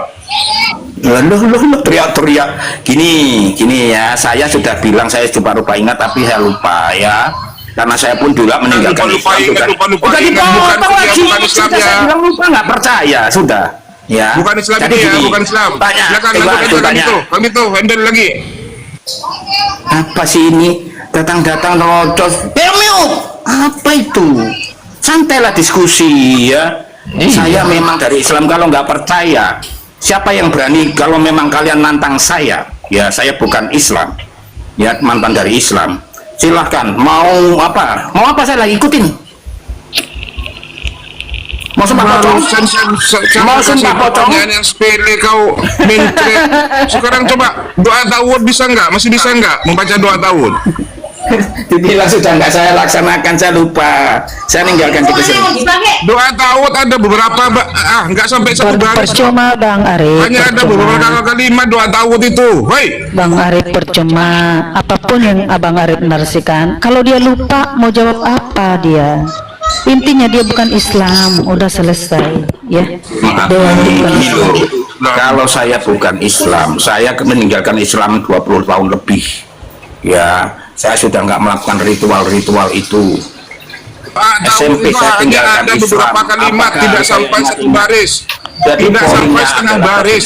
Loh, teriak-teriak gini ya, saya sudah bilang saya coba lupa ingat tapi saya lupa ya, karena saya pun juga meninggalkan Lupa Islam ingat, lupa udah ingat, bukan dipotong lagi, bukan Islam sudah ya. saya bilang lupa nggak percaya sudah ya, Bukan Islam jadi ini ya, gini, bukan Islam. tanya, Silakan coba lanjut aku aja tanya, kami itu, handle lagi. apa sih ini datang-datang rocos apa itu, santailah diskusi ya. Saya memang dari Islam, kalau nggak percaya siapa yang berani, kalau memang kalian nantang saya ya, saya bukan Islam ya, mantan dari Islam, silahkan mau apa saya lagi ikutin, mau sumpah pocong, mau sumpah pocong. Pertanyaan yang sepele kau mintre. Sekarang coba doa tawud bisa nggak? Masih bisa nggak membaca doa tawud? Dibilang sudah nggak saya laksanakan, saya lupa. Saya ninggalkan di sini. Doa Tawud ada beberapa, nggak sampai satu baris. Percuma Bang Arif. Hanya ada beberapa kalimat doa Tawud itu. Hei, Bang Arif, percuma apapun yang Abang Arif narasikan, kalau dia lupa mau jawab apa dia. Intinya dia bukan Islam, udah selesai ya. Doa bukan Islam. Kalau saya bukan Islam, saya meninggalkan Islam 20 tahun lebih. Ya, saya sudah nggak melakukan ritual-ritual itu. SMP saya tinggalkan ada Islam. beberapa kalimat Apakah tidak saya sampai satu lagi? baris, Jadi tidak sampai poinnya setengah adalah baris.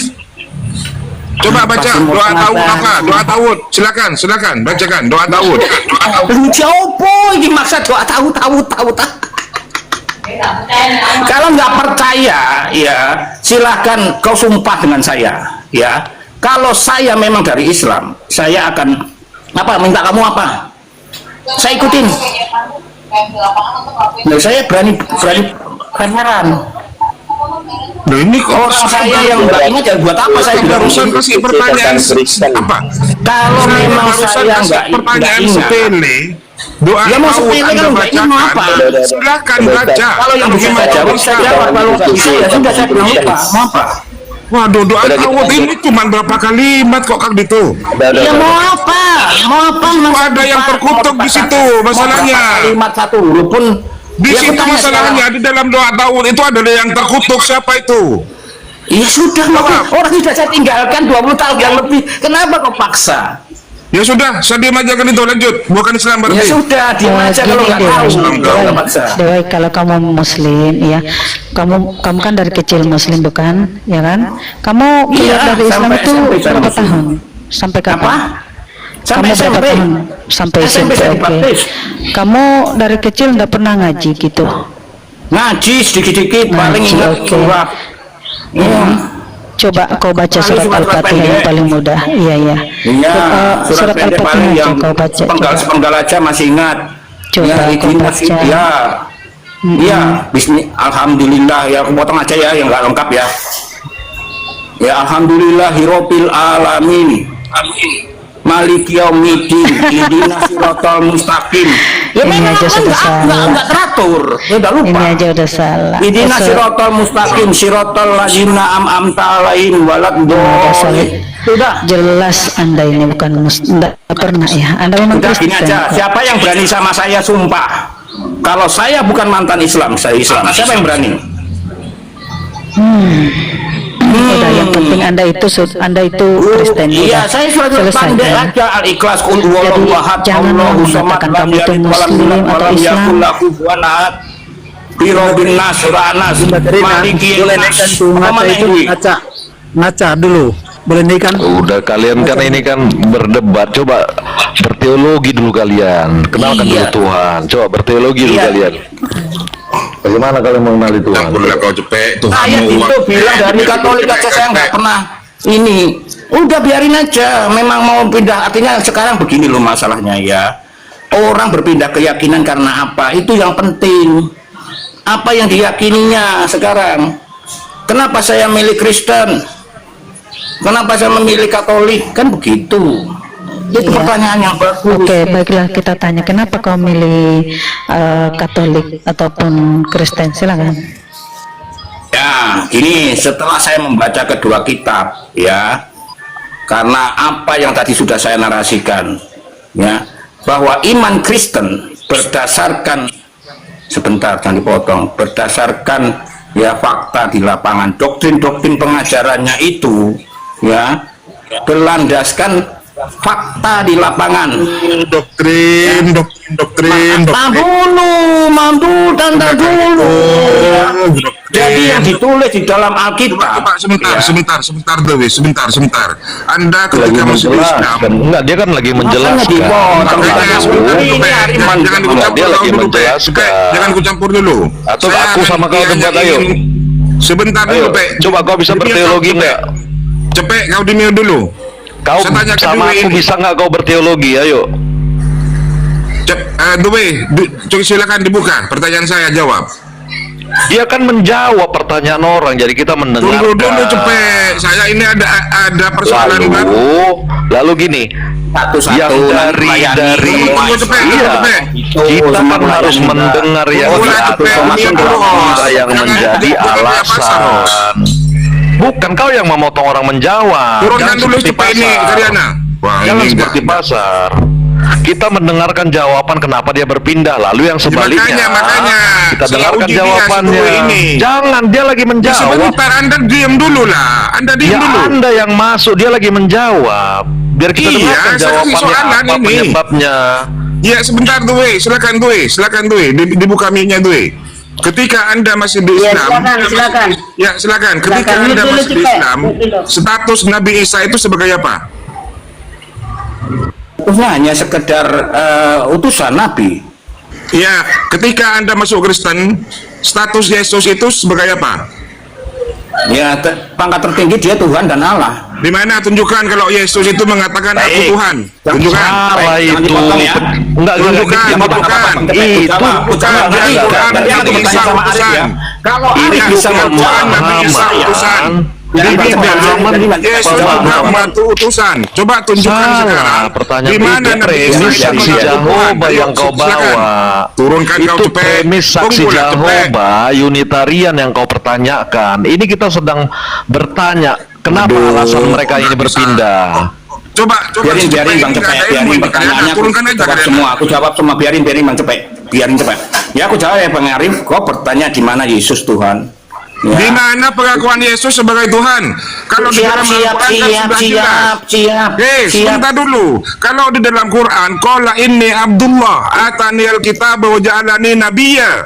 Coba baca doa Tawud apa? Doa Tawud, silakan bacakan doa Tawud. Coba ini maksud doa tahu. Kalau nggak percaya, ya silahkan kau sumpah dengan saya. Ya, kalau saya memang dari Islam, saya akan apa? Minta kamu apa? Saya ikutin. Nah, saya berani heran. Nah, ini kok Orang saya yang nggak ingat ya buat apa saya bilang barusan kasih pertanyaan apa? kalau memang Barusan saya kasih nggak pertanyaan ingat. sepele. Doa Ya mau Tawud sepele Anda kalau nggak ingat mau apa? bacakan. Silakan baca. Kalau yang bisa saya jawab, saya jawab. Kalau nggak bisa ya sudah, saya bilang lupa. Mau apa? Waduh, doa Tawud ini cuma berapa kalimat kok Kang gitu? Ya mau apa? Mau apa? Kok ada yang terkutuk di situ masalahnya? Kalimat satu huruf pun Di ya, situ bertanya masalahnya di dalam doa Tawud itu ada yang terkutuk, siapa itu? Ya sudah, orang sudah saya tinggalkan 20 tahun yang lebih. Kenapa kau paksa? Ya sudah, saya diam aja kan itu, lanjut. Bukan Islam Ya berarti. sudah, diam aja kalau nggak tahu. Jangan paksa. Dewa, kalau kamu Muslim ya, kamu kan dari kecil Muslim bukan, ya kan? Kamu keluar Iya, dari Islam sampai itu SMP saya berapa Muslim. tahun? Sampai kapan? Apa? Sampai Kamu berapa SMP. tahun? Sampai SMP, saya oke. dibaptis. Kamu dari kecil nggak pernah ngaji gitu? Ngaji sedikit-sedikit, paling Ngaji, ingat oke. surat. Coba kau baca surat Surat Al-Fatihah yang pendek. paling mudah. Iya, iya. Iya, Surat pendek Al-Fatihah paling aja yang kau baca. Coba. sepenggal aja masih ingat. Coba Ya, kau itu baca. ya. Iya, alhamdulillah ya, aku potong aja ya yang nggak lengkap ya. Ya, alhamdulillahirabbil alamin. Maliki yaumiddin, ihdinas siratal mustaqim. Ya Ini memang aja sudah salah. enggak teratur. Ya udah lupa. Ini aja udah salah. Ihdinas siratal mustaqim, siratal ladzina am'amta alaihim waladdallin. Sudah. Jelas Anda ini bukan enggak pernah ya. Anda memang Udah gini Kristen. aja, siapa yang berani sama saya sumpah? Kalau saya bukan mantan Islam, saya Islam. Siapa yang berani? Udah, yang penting Anda itu Kristen. Iya, Udah. saya sudah Selesai, pandai ya. aja al-ikhlas qul huwallahu ahad jangan Allahu samad mengatakan lam kamu itu yalid walam Muslim yulad atau walam Islam. yakul lahu kufuwan ahad. Birobin nas ranas maliki boleh nas. naikkan tuh Apa ngaca mana itu, ini? ngaca dulu, boleh naikkan. Udah kalian kan ini kan berdebat, coba berteologi dulu kalian, kenalkan Iya. dulu Tuhan, coba berteologi dulu Iya. kalian. Bagaimana kalian mengenali Tuhan? Boleh kau cepet Saya Tuhanmu. itu bilang dari Katolik aja saya nggak pernah ini. Udah biarin aja. Memang mau pindah, artinya sekarang begini loh masalahnya ya. Orang berpindah keyakinan karena apa? Itu yang penting. Apa yang diyakininya sekarang? Kenapa saya milih Kristen? Kenapa saya memilih Katolik? Kan begitu. Itu Iya. pertanyaan yang bagus. Oke, baiklah kita tanya kenapa kau milih Katolik ataupun Kristen? Silakan. Ya, ini setelah saya membaca kedua kitab, ya, karena apa yang tadi sudah saya narasikan, ya, bahwa iman Kristen berdasarkan, sebentar jangan dipotong, berdasarkan ya fakta di lapangan, doktrin-doktrin pengajarannya itu, ya, berlandaskan fakta di lapangan. Doktrin. Tanda dulu. Jadi yang ditulis di dalam Alkitab. Pak, sebentar Dewi, sebentar. Anda Lagi ketika masuk menjelaskan, Islam, enggak dia kan lagi Makanya menjelaskan. dipotong. makanya sebentar dulu, Pak. Jangan Dia kucampur lagi dulu, Pak. menjelaskan. Jangan kucampur dulu. Atau Saya aku akan sama kau hanya debat, ayo. ingin- Sebentar Ayo, dulu, Pak. coba kau bisa berteologi enggak? Cepet kau di mute dulu. Kau Saya tanya ke sama Dewi aku ini. bisa nggak kau berteologi? Ayo. Dewi, silakan dibuka. Pertanyaan saya jawab. Dia kan menjawab pertanyaan orang, jadi kita mendengarkan. Tunggu dulu cepet. Saya ini ada persoalan baru. Lalu gini, yang dari kita kan harus mendengar yang yang menjadi alasan. Bukan kau yang memotong orang menjawab. Turunkan dulu cepet ini, Karyana. Jangan seperti pasar. Kita mendengarkan jawaban kenapa dia berpindah, lalu yang sebaliknya makanya kita dengarkan jawabannya. Jangan, dia lagi menjawab. Sebentar, Anda diam dulu lah. Anda diam dulu. Anda yang masuk, dia lagi menjawab. Biar kita dengarkan jawabannya apa penyebabnya. Ya sebentar Dwi, silakan Dwi, dibuka mic-nya Dwi. Ketika Anda masih di Islam, silakan. Ya silakan. Ketika Anda masih di Islam, status Nabi Isa itu sebagai apa? Hanya sekedar utusan Nabi. Ya, ketika Anda masuk Kristen, status Yesus itu sebagai apa? Ya, pangkat tertinggi dia Tuhan dan Allah. Di mana tunjukkan kalau Yesus itu mengatakan aku Tuhan? Tunjukkan. Salah itu. Enggak tunjukkan. Kalau ini bisa utusan. Yesus juga membantu utusan. Coba tunjukkan sekarang. Di mana premis saksi Jehovah yang kau bawa? Turunkan kau Itu cepet. premis saksi Jehovah Unitarian yang kau pertanyakan. Ini kita sedang bertanya kenapa alasan mereka ini berpindah. Coba biarin Bang Cepet, biarin pertanyaannya aku jawab semua. Aku jawab semua, biarin Bang Cepet. Biarin Cepet. Ya aku jawab ya Bang Arif, kau bertanya di mana Yesus Tuhan? Ya. Di mana pengakuan Yesus sebagai Tuhan? Kalau di dalam Al-Quran sebentar dulu. Kalau di dalam Quran, qala inni Abdullah ataniyal kitab wa ja'alani nabiyya.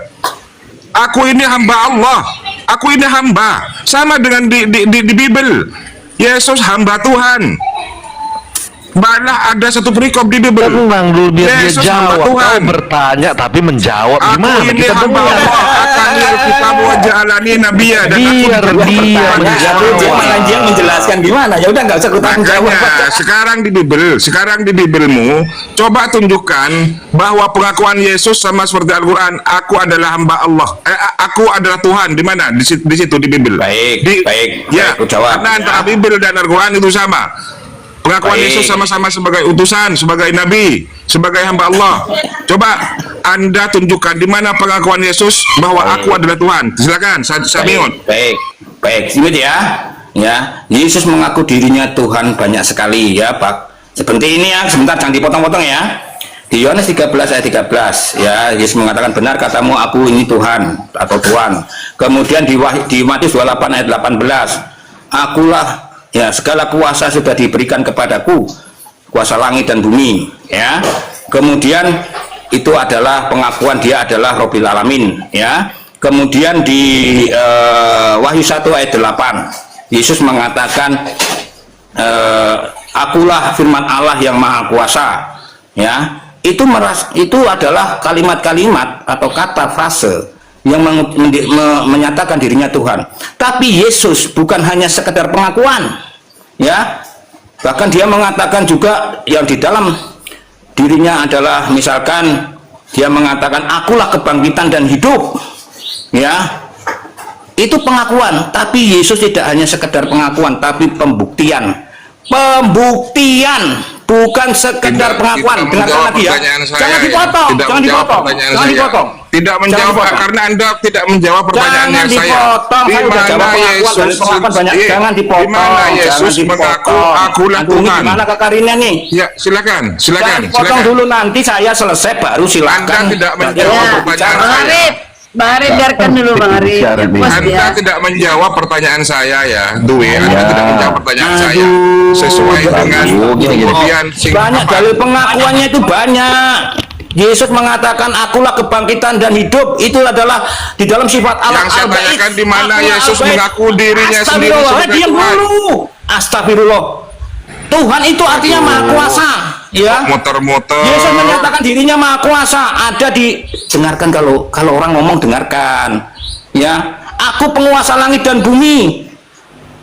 Aku ini hamba Allah. Aku ini hamba. Sama dengan di Bible. Yesus hamba Tuhan. Malah ada satu perikop di Bible. Tenang dulu biar dia Yesus jawab. Tuhan. Kau bertanya tapi menjawab Aku gimana? ini Kita hamba dengar. Allah. Ataniyal kitab wa ja'alani nabiyya. Dan Biar dia menjawab. Dia menjelaskan gimana? Ya udah nggak usah kutanya jawab. Sekarang di Bibelmu, coba tunjukkan bahwa pengakuan Yesus sama seperti Al-Quran. Aku adalah hamba Allah. Aku adalah Tuhan. Di mana? Di situ di Bibel. Baik. Ya, aku jawab. karena antara Bibel dan Al-Quran itu sama. Pengakuan Yesus sama-sama sebagai utusan, sebagai nabi, sebagai hamba Allah. Coba Anda tunjukkan di mana pengakuan Yesus bahwa aku adalah Tuhan. Silakan, saya bingung. Baik, ini ya, Yesus mengaku dirinya Tuhan banyak sekali ya, Pak. Seperti ini ya, sebentar jangan dipotong-potong ya. Di Yohanes 13 ayat 13 ya, Yesus mengatakan benar katamu aku ini Tuhan atau Tuhan. Kemudian di Matius 28 ayat 18, akulah ya segala kuasa sudah diberikan kepadaku, kuasa langit dan bumi ya. Kemudian itu adalah pengakuan dia adalah Robbil Alamin ya. Kemudian di Wahyu 1 ayat 8 Yesus mengatakan akulah firman Allah yang maha kuasa ya. Itu adalah kalimat-kalimat atau kata frase yang menyatakan dirinya Tuhan. Tapi Yesus bukan hanya sekedar pengakuan ya, bahkan dia mengatakan juga yang di dalam dirinya adalah misalkan dia mengatakan akulah kebangkitan dan hidup ya, itu pengakuan. Tapi Yesus tidak hanya sekedar pengakuan tapi pembuktian, bukan sekedar pengakuan. Dengarkan lagi ya, jangan dipotong. Tidak menjawab karena Anda tidak menjawab pertanyaannya saya. Di mana Yesus? Jangan dipotong. Di mana Yesus mengaku akulah Tuhan? Gimana Kak Karina nih? Ya, silakan. Jangan dipotong dulu, nanti saya selesai baru silakan. Anda tidak menjawab pertanyaan saya. Bang Arif, biarkan dulu Bang Arif. Anda tidak menjawab pertanyaan saya ya, Dwi. Anda tidak menjawab pertanyaan saya sesuai dengan kemudian banyak dalil pengakuannya itu banyak. Yesus mengatakan akulah kebangkitan dan hidup, itu adalah di dalam sifat Allah. Yang saya tanyakan di mana Yesus mengaku dirinya sendiri sebagai Tuhan. Astagfirullah. Tuhan itu artinya maha kuasa ya. Muter-muter. Yesus menyatakan dirinya maha kuasa. Ada di dengarkan, kalau orang ngomong dengarkan ya. Aku penguasa langit dan bumi.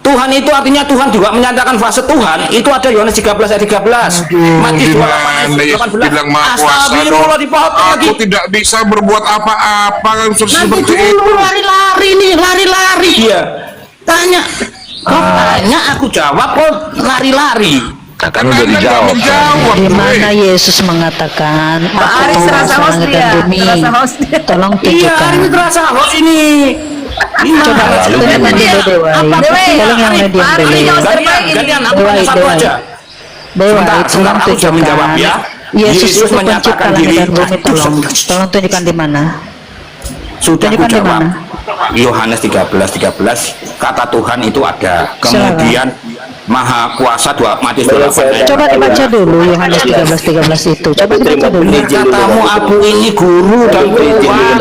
Tuhan itu artinya Tuhan juga menyatakan fase Tuhan. Itu ada Yohanes 13 ayat 13. Matius 28 ayat 18. Bilang maha kuasa Astagfirullah, dipotong lagi. aku tidak bisa berbuat apa-apa kan Nanti seperti itu. dulu lari-lari nih, lari-lari dia. Tanya, kok tanya aku jawab kok lari-lari. Kan udah dijawab. Di mana Yesus mengatakan Pak Aris serasa host dia, serasa host dia. tolong Iya, tunjukkan. ini terasa host ini. Coba tunjukkan dulu Dewa. Tolong yang medium Pak Aris dulu. jauh terbaik ini. Gantian, aku tanya satu aja. Dewa, Sebentar, tolong aku sudah menjawab tunjukkan. ya. Yesus itu menyatakan pencipta langit diri. dan bumi, tolong tunjukkan di mana. Sudah aku Tunjukkan di jawab. mana. Yohanes 13 kata Tuhan itu ada. Kemudian Maha Kuasa Matius 28. Coba dibaca dulu Yohanes 13 itu. Coba dibaca dulu. Katamu aku ini guru dan Tuhan.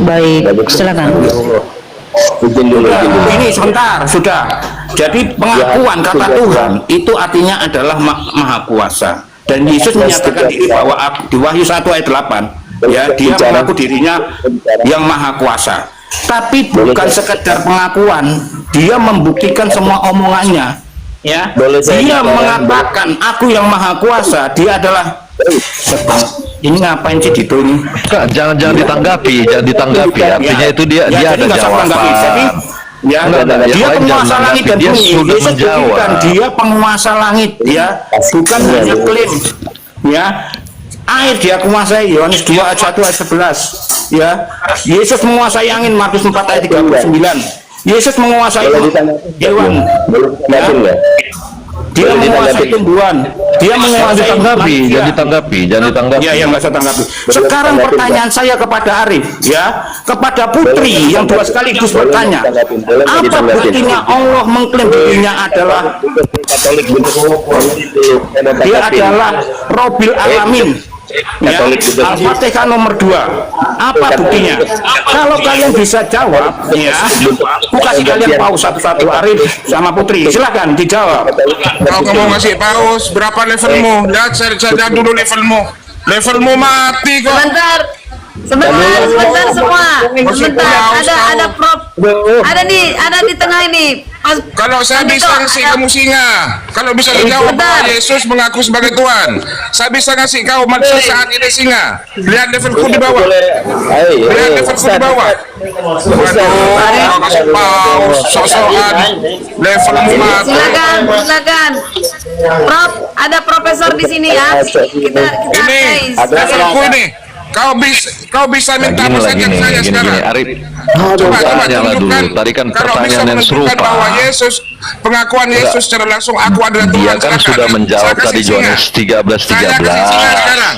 Baik, silakan. Ini sebentar, sudah. Jadi pengakuan kata Tuhan itu artinya adalah Maha Kuasa. Dan Yesus menyatakan diri bahwa di Wahyu 1 ayat 8, ya, dia mengaku dirinya yang Maha Kuasa. Tapi bukan sekedar pengakuan, dia membuktikan semua omongannya. Ya, dia mengatakan aku yang Maha Kuasa. Dia adalah ini ngapain sih gitu ini? Jangan ditanggapi, jangan ditanggapi. Artinya itu dia ada jawaban. Ya, dia penguasa langit dan bumi. Yesus menjawab. Dia penguasa langit, ya, bukan hanya klaim, ya. Air dia kuasai, Yohanes 2 ayat 1 ayat 11, ya. Yesus menguasai angin, Markus 4 ayat 39. Yesus menguasai hewan, ya. Dia menguasai tumbuhan, dia menguasai jangan ditanggapi. Ya, nggak usah tanggapi. Sekarang pertanyaan saya kepada Arif, ya, kepada Putri yang dua sekaligus bertanya, apa buktinya Allah mengklaim dirinya adalah dia adalah Robil Alamin? Ya, Al-Fatihah nomor 2. Apa buktinya? Kalau kalian bisa jawab, ya, aku kasih kalian paus satu-satu. Arif sama Putri, silakan dijawab. Kalau kamu ngasih paus, berapa levelmu? Lihat saya dulu levelmu. Levelmu mati kok. Sebentar semua. Sebentar, ada prop. Ada di tengah ini. Kalau saya bisa ngasih kamu singa, kalau bisa menjawab bahwa Yesus mengaku sebagai Tuhan, saya bisa ngasih kau manusia saat ini singa. Lihat levelku di bawah. Lihat levelku di bawah. Waduh, kasih paus, sok-sokan. Levelmu mati. Silakan. Prof, ada profesor di sini ya. Kita Ini levelku ini. Kau bisa minta apa saja saya sekarang. Arif, Coba nyala dulu. tunjukkan. Tadi kan Kalau bisa pertanyaan yang menunjukkan serupa. bahwa Yesus, pengakuan Yesus secara langsung aku adalah Tuhan. Dia kan silakan. sudah menjawab Saya kasih tadi singa. Yohanes 13:13. Saya kasih singa sekarang.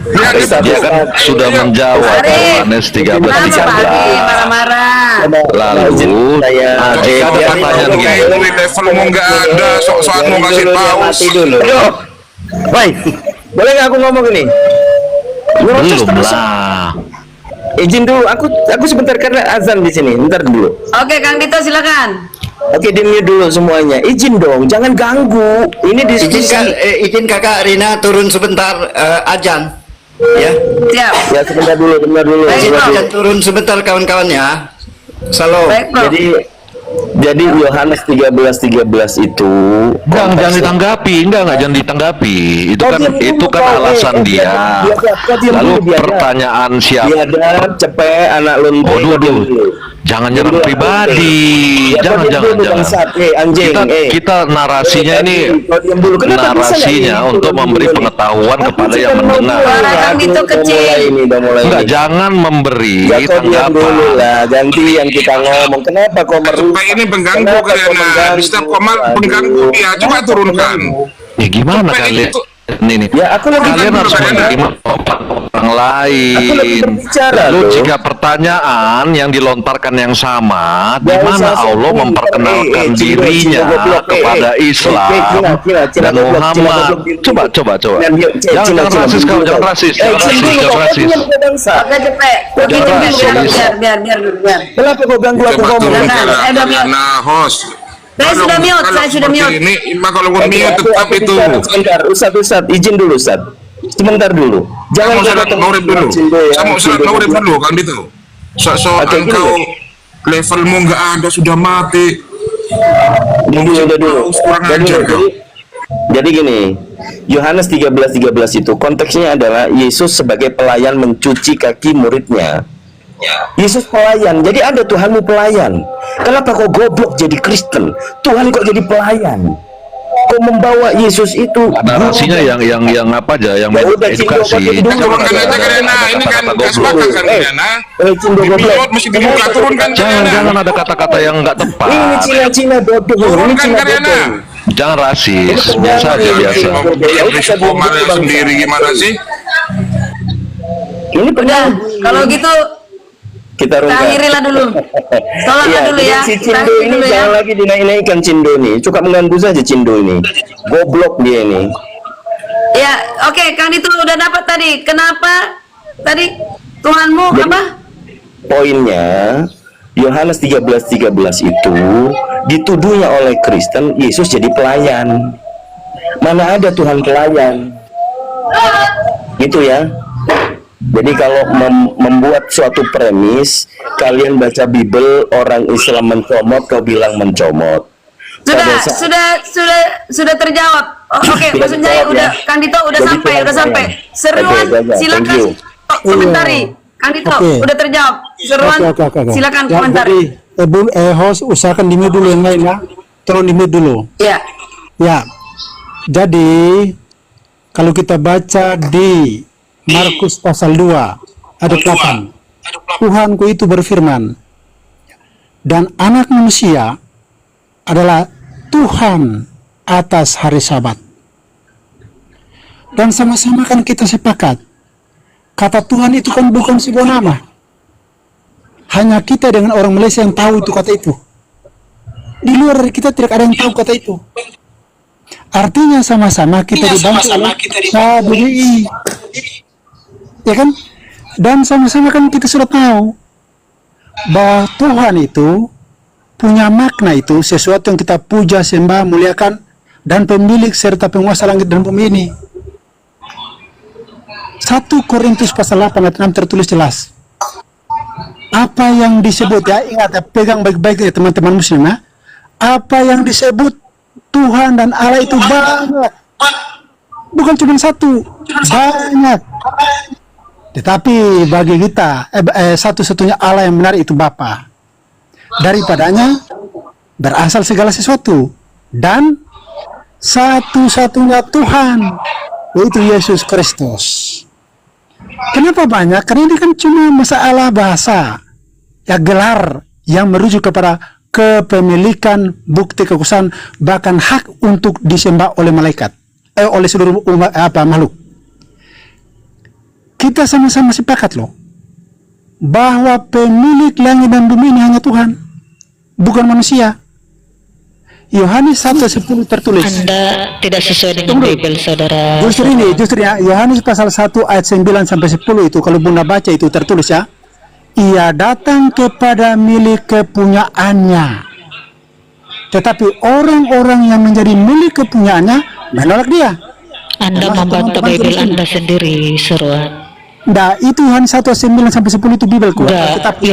Lihat Arif, dia kan sudah menjawab Yohanes 13:13. marah-marah. Lalu jika ada pertanyaan gini, levelmu nggak ada, sok-sokanmu kasih paus. Baik, boleh nggak aku ngomong ini? belum lah. Izin dulu, aku sebentar karena azan di sini. Bentar dulu. Oke, Kang Dito silakan. Oke, diam dulu semuanya. Izin dong, jangan ganggu. Ini diskusi. Izin kakak Rina turun sebentar, ajan. Ya. Siap. Ya, sebentar dulu. Baik, Bro. Ajan turun sebentar kawan-kawan ya. Salam. Baik, Bro. Jadi Yohanes 13:13 itu Jangan ditanggapi, jangan ditanggapi. Itu kan alasan dia. Lalu pertanyaan siapa? biadab, cepet, anak luntur. Waduh. Jangan nyerang pribadi. Jangan. Kita narasinya ini narasinya untuk memberi pengetahuan kepada yang mendengar. Suara Kang Dito kecil. Enggak, jangan memberi tanggapan. Ganti yang kita ngomong. Kenapa kau Supaya ini pengganggu kalian. Mister Komal pengganggu dia. Coba turunkan. Ya gimana Supaya kalian? itu- Nih. Ya, aku lagi Kalian harus berbicara. menerima orang lain. Aku lagi berbicara, Lalu loh. jika pertanyaan yang dilontarkan yang sama, di Jangan mana salah Allah satu. memperkenalkan Cina, dirinya goblok. kepada Islam Cina, dan goblok, Muhammad. Cina, Coba. Cina, Jangan rasis kau, jangan rasis. Oke, cepet. Biar. Kenapa kau ganggu aku Coba ngomong? turunkan. Saya udah mute. Nah, host. Saya sudah mute. Ini kalau gue mute tetap itu. Sebentar, Ustaz, izin dulu, Ustaz. Sebentar dulu. Jangan kau surat datang Maurib dulu. Kamu surat Maurib dulu kan gitu. Soal Oke, gini. engkau levelmu nggak ada sudah mati. Udah dulu. Kurang ajar kau. Jadi gini, Yohanes 13:13 itu konteksnya adalah Yesus sebagai pelayan mencuci kaki muridnya. Yesus pelayan, jadi ada Tuhanmu pelayan. Kenapa kok goblok jadi Kristen? Tuhan kok jadi pelayan? Kok membawa Yesus itu? Narasinya yang apa aja, yang edukasi. Turunkan aja Karena ini kan gak sepakat kan Karena pilot mesti dibuka, turunkan Jangan ada kata-kata yang nggak tepat. Ini Cina-Cina bodoh. Ini Turunkan Cina Karena bodoh. Jangan rasis, biasa aja biasa. Risiko marah sendiri gimana sih? Ini Udah, benar. kalau gitu Kita kita rungkat. akhirilah dulu. Sholat Iya, dulu jadi ya. si Kita Cindo akhiri ini dulu ya. jangan lagi dinaik-naikkan Cindo ini. Cukup mengganggu saja Cindo ini. Goblok dia ini. Ya, oke, Kang itu udah dapat tadi. Kenapa tadi Tuhanmu Jadi- apa? Poinnya Yohanes 13:13 itu dituduhnya oleh Kristen Yesus jadi pelayan. Mana ada Tuhan pelayan? Gitu ya. Jadi kalau membuat suatu premis, kalian baca Bible, orang Islam mencomot, kau bilang mencomot. Pada saat- Sudah terjawab. Oke, Sudah maksud saya terjawab, udah ya. Kang Dito udah Jadi sampai, Tuhan udah sampai. sayang. Seruan Oke, thank silakan you. komentari. Kang Dito Oke. udah terjawab. Seruan Oke. silakan Ya, komentari. jadi, host usahakan di mute dulu yang lain ya. Tolong di mute dulu. Ya. Ya. Jadi kalau kita baca di Markus pasal 2 ayat 8, Tuhanku itu berfirman, dan anak manusia adalah Tuhan atas hari Sabat. Dan sama-sama kan kita sepakat, kata Tuhan itu kan bukan sebuah nama. Hanya kita dengan orang Malaysia yang tahu itu kata itu. Di luar dari kita tidak ada yang tahu kata itu. Artinya sama-sama kita dibantu oleh KBBI. Ya kan? Dan sama-sama kan kita sudah tahu bahwa Tuhan itu punya makna itu sesuatu yang kita puja, sembah, muliakan, dan pemilik serta penguasa langit dan bumi ini. 1 Korintus pasal 8 ayat 6 tertulis jelas. Apa yang disebut ya, ingat ya, pegang baik-baik ya teman-teman muslim ya. Apa yang disebut Tuhan dan Allah itu banyak. Bukan cuma satu, banyak. Tetapi bagi kita, satu-satunya Allah yang benar itu Bapa. Daripadanya berasal segala sesuatu. Dan satu-satunya Tuhan, yaitu Yesus Kristus. Kenapa banyak? Karena ini kan cuma masalah bahasa. Ya, gelar yang merujuk kepada kepemilikan, bukti kekuasaan, bahkan hak untuk disembah oleh malaikat. Oleh seluruh umat, makhluk. Kita sama-sama sepakat loh bahwa pemilik langit dan bumi ini hanya Tuhan, bukan manusia. Yohanes 1:10 tertulis. Anda tidak sesuai dengan Bible, saudara. Justru ya, Yohanes pasal 1 ayat 9 sampai 10 itu kalau Bunda baca itu tertulis ya. Ia datang kepada milik kepunyaannya, tetapi orang-orang yang menjadi milik kepunyaannya menolak dia. Anda membantah Bible Anda sendiri, Seruan. Nah, itu Yohanes 1:9 sampai 10 itu Bibelku. Enggak, Tetapi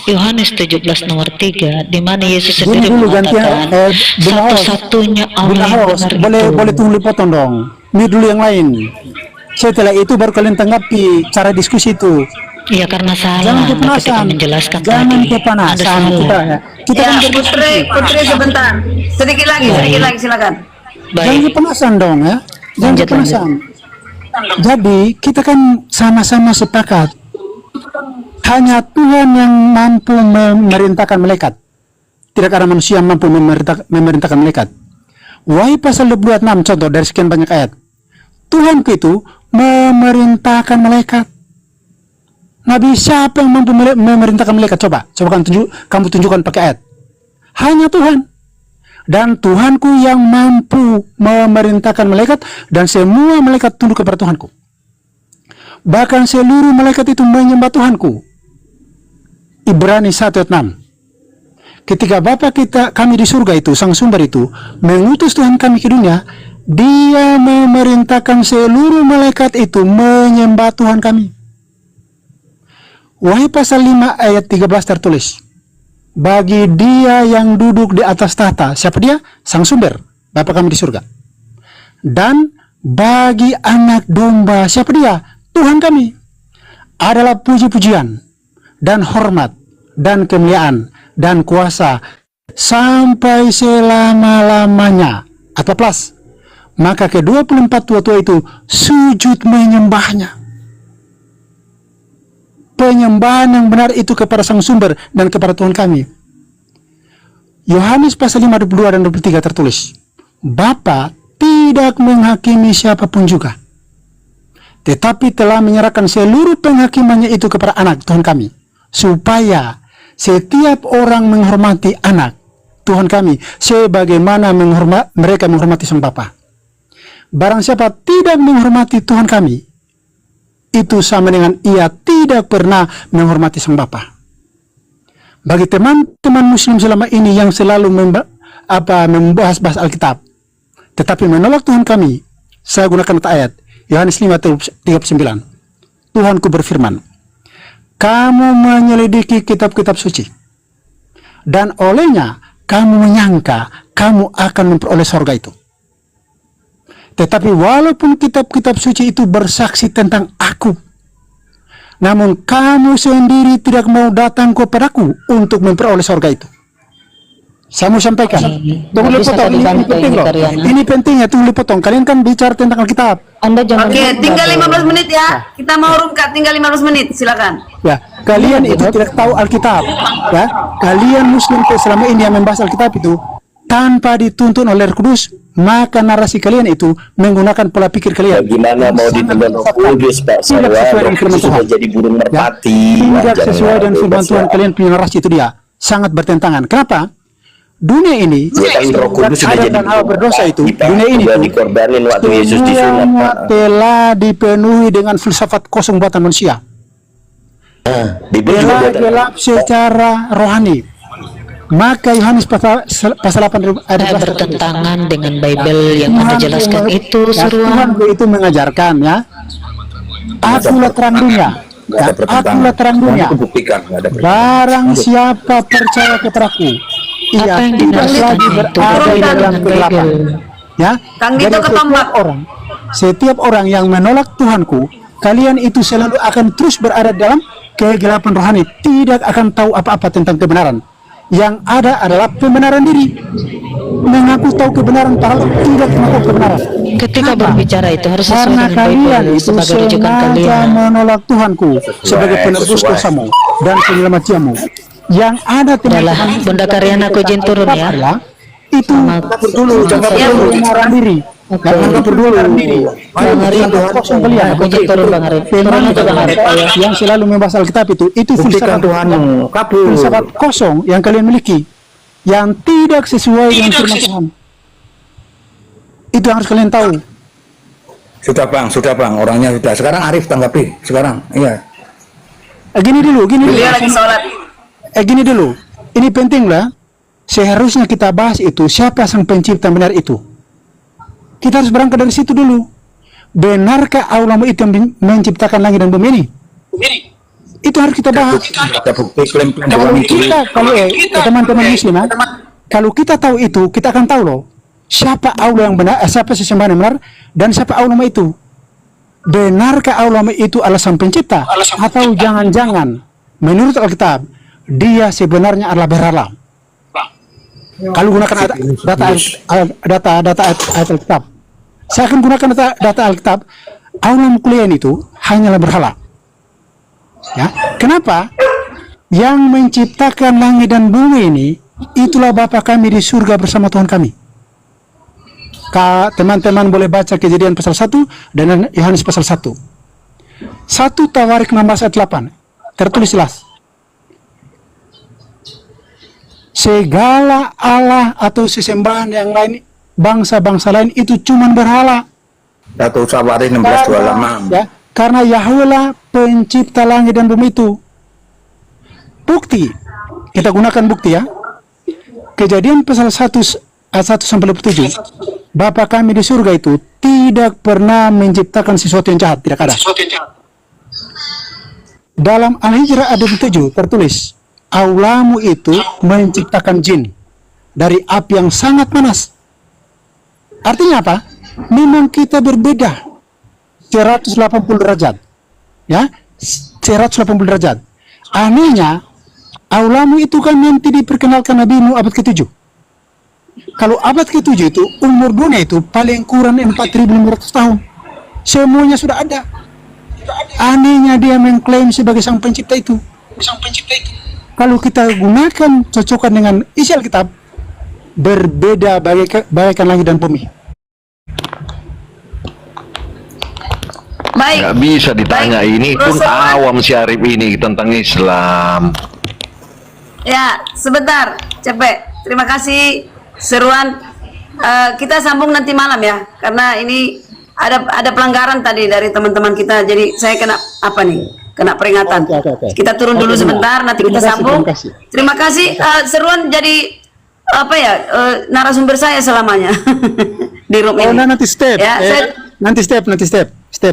Yohanes 17 nomor 3, di mana Yesus Gini sendiri dulu mengatakan satu-satunya Allah yang benar itu. boleh tunggu dipotong dong. Ini dulu yang lain. Setelah itu baru kalian tanggapi cara diskusi itu. Iya, karena salah Jangan Anda ketika kepanasan. menjelaskan Jangan tadi. kepanasan Anda kita salah. ya. Kita Ya, kan berdiskusi. Putri sebentar. Sedikit lagi silakan. Jangan Baik, kepanasan dong ya. Jangan Lanjut, kepanasan. Jadi kita kan sama-sama sepakat hanya Tuhan yang mampu memerintahkan malaikat. Tidak ada manusia yang mampu memerintahkan malaikat. Wahyu pasal 26 contoh dari sekian banyak ayat. Tuhanku itu memerintahkan malaikat. Nabi siapa yang mampu memerintahkan malaikat? Coba kamu tunjukkan pakai ayat. Hanya Tuhan. Dan Tuhanku yang mampu memerintahkan malaikat, dan semua malaikat tunduk kepada Tuhanku. Bahkan seluruh malaikat itu menyembah Tuhanku. Ibrani 1 ayat 6. Ketika Bapa kami di surga itu, sang sumber itu, mengutus Tuhan kami ke dunia, Dia memerintahkan seluruh malaikat itu menyembah Tuhan kami. Wahyu pasal 5 ayat 13 tertulis. bagi dia yang duduk di atas tahta. Siapa dia? Sang sumber, Bapa kami di surga. Dan bagi anak domba, siapa dia? Tuhan kami. Adalah puji-pujian dan hormat dan kemuliaan dan kuasa sampai selama-lamanya. Atau plus. Maka ke-24 tua-tua itu sujud menyembahnya. Penyembahan yang benar itu kepada sang sumber dan kepada Tuhan kami. Yohanes pasal 5, 22 dan 23 tertulis, Bapa tidak menghakimi siapapun juga, tetapi telah menyerahkan seluruh penghakimannya itu kepada anak Tuhan kami, supaya setiap orang menghormati anak Tuhan kami sebagaimana mereka menghormati sang Bapa. Barang siapa tidak menghormati Tuhan kami, itu sama dengan ia tidak pernah menghormati sang Bapa. Bagi teman-teman muslim selama ini yang selalu membahas Alkitab, tetapi menolak Tuhan kami, saya gunakan ayat Yohanes 5:39. Tuhanku berfirman, kamu menyelidiki kitab-kitab suci, dan olehnya kamu menyangka kamu akan memperoleh sorga itu. Tetapi walaupun kitab-kitab suci itu bersaksi tentang aku, namun kamu sendiri tidak mau datang kepadaku untuk memperoleh sorga itu. Saya mau sampaikan. Tunggu dulu potong. Ini penting loh. Ini pentingnya. Tunggu dulu potong. Kalian kan bicara tentang Alkitab. Oke, tinggal 15 menit ya. Kita mau rungkat, tinggal 15 menit. Silakan. Ya, kalian itu tidak tahu Alkitab. Ya, kalian muslim selama ini yang membahas Alkitab itu tanpa dituntun oleh Roh Kudus, maka narasi kalian itu menggunakan pola pikir kalian. Gimana mau dituntun Roh Kudus, Pak? Tidak sesuai dengan firman Tuhan. Jadi burung merpati. Tidak sesuai dengan firman Tuhan. Kalian punya narasi itu dia sangat bertentangan. Kenapa? Dunia ini Adam dan Hawa berdosa itu. Dunia ini dikorbanin waktu Yesus disunat. Semuanya telah dipenuhi dengan filsafat kosong buatan manusia. Telah gelap secara rohani. Maka Yohanes pasal 8 ayat 11 bertentangan dengan Bible yang Anda jelaskan itu, seruan. Tuhan itu mengajarkan ya, akulah terang dunia. Ya, akulah terang dunia. Barang siapa percaya kepadaku, ia tidak lagi berada di dalam kegelapan. Ya, jadi setiap orang yang menolak Tuhanku, kalian itu selalu akan terus berada dalam kegelapan rohani, tidak akan tahu apa-apa tentang kebenaran. Yang ada adalah pembenaran diri, mengaku tahu kebenaran padahal tidak mengaku kebenaran. Ketika berbicara itu harus sesuai karena dengan kalian Bible itu sebagai rujukan sengaja kalian. menolak Tuhanku sebagai penebus dosamu dan penyelamat jiwamu. Yang ada Adalah Bunda Karyana aku izin turun ya. Itu dulu jangan pembenaran diri. Jangan berdua diri. Kosong kalian. Aku izin turun Bang Arif. Turun aja Bang Arif. Yang selalu membahas Alkitab itu filsafat Tuhanmu. Filsafat kosong yang kalian miliki, yang tidak sesuai dengan firman Tuhan. Itu yang harus kalian tahu. Sudah bang, orangnya sudah. Sekarang Arif tanggapi. Sekarang, iya. Gini dulu. Beliau lagi sholat. Gini dulu. Ini penting lah. Seharusnya kita bahas itu siapa sang pencipta benar itu. Kita harus berangkat dari situ dulu. Benarkah Allah itu yang menciptakan langit dan bumi ini? Itu harus kita bahas. Kalau teman-teman muslim, kalau kita tahu itu, kita akan tahu loh siapa Allah yang benar, siapa sesembahan yang benar, dan siapa Allah itu. Benarkah Allah itu adalah sang pencipta, atau jangan-jangan menurut Alkitab dia sebenarnya adalah berhala? Kalau gunakan data Alkitab, saya akan gunakan data Alkitab. Allah kalian itu hanyalah berhala. Ya, kenapa? Yang menciptakan langit dan bumi ini itulah Bapa kami di surga bersama Tuhan kami. Teman-teman boleh baca Kejadian pasal 1 dan Yohanes pasal 1. 1 Tawarik 16 ayat 8 tertulis jelas. Segala Allah atau sesembahan yang lain, bangsa-bangsa lain itu cuma berhala. 1 Tawarik 16:28. Ya, karena Yahweh lah pencipta langit dan bumi itu. Bukti, kita gunakan bukti ya. Kejadian pasal 1 ayat 1 sampai 27. Bapa kami di surga itu tidak pernah menciptakan sesuatu yang jahat, tidak ada. Dalam Al-Hijrah ayat 7 tertulis, aulamu itu menciptakan jin dari api yang sangat panas. Artinya apa? Memang kita berbeda 180 derajat. Ya, 180 derajat. Anehnya, aulamu itu kan nanti diperkenalkan Nabi Nuh abad ke-7. Kalau abad ke-7 itu, umur dunia itu paling kurang 4.500 tahun. Semuanya sudah ada. Anehnya dia mengklaim sebagai sang pencipta itu. Kalau kita gunakan cocokkan dengan isi Alkitab, berbeda bagaikan langit dan bumi. Baik. Nggak bisa ditanya, Baik. ini pun Rasulullah. awam si Arif ini tentang Islam. Ya, sebentar, cepet. Terima kasih seruan. Kita sambung nanti malam ya, karena ini ada pelanggaran tadi dari teman-teman kita. Jadi saya kena apa nih? Kena peringatan. Oke. Kita turun dulu sebentar, nanti kita sambung. Terima kasih. Seruan jadi apa ya? Narasumber saya selamanya di room ini. Nanti step. Ya, nanti step.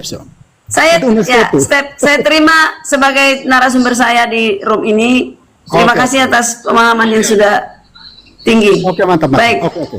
So. Saya Itu ya, step. saya terima sebagai narasumber saya di room ini. Terima Oke. kasih atas pemahaman yang sudah tinggi. Oke, mantap. Baik. Oke.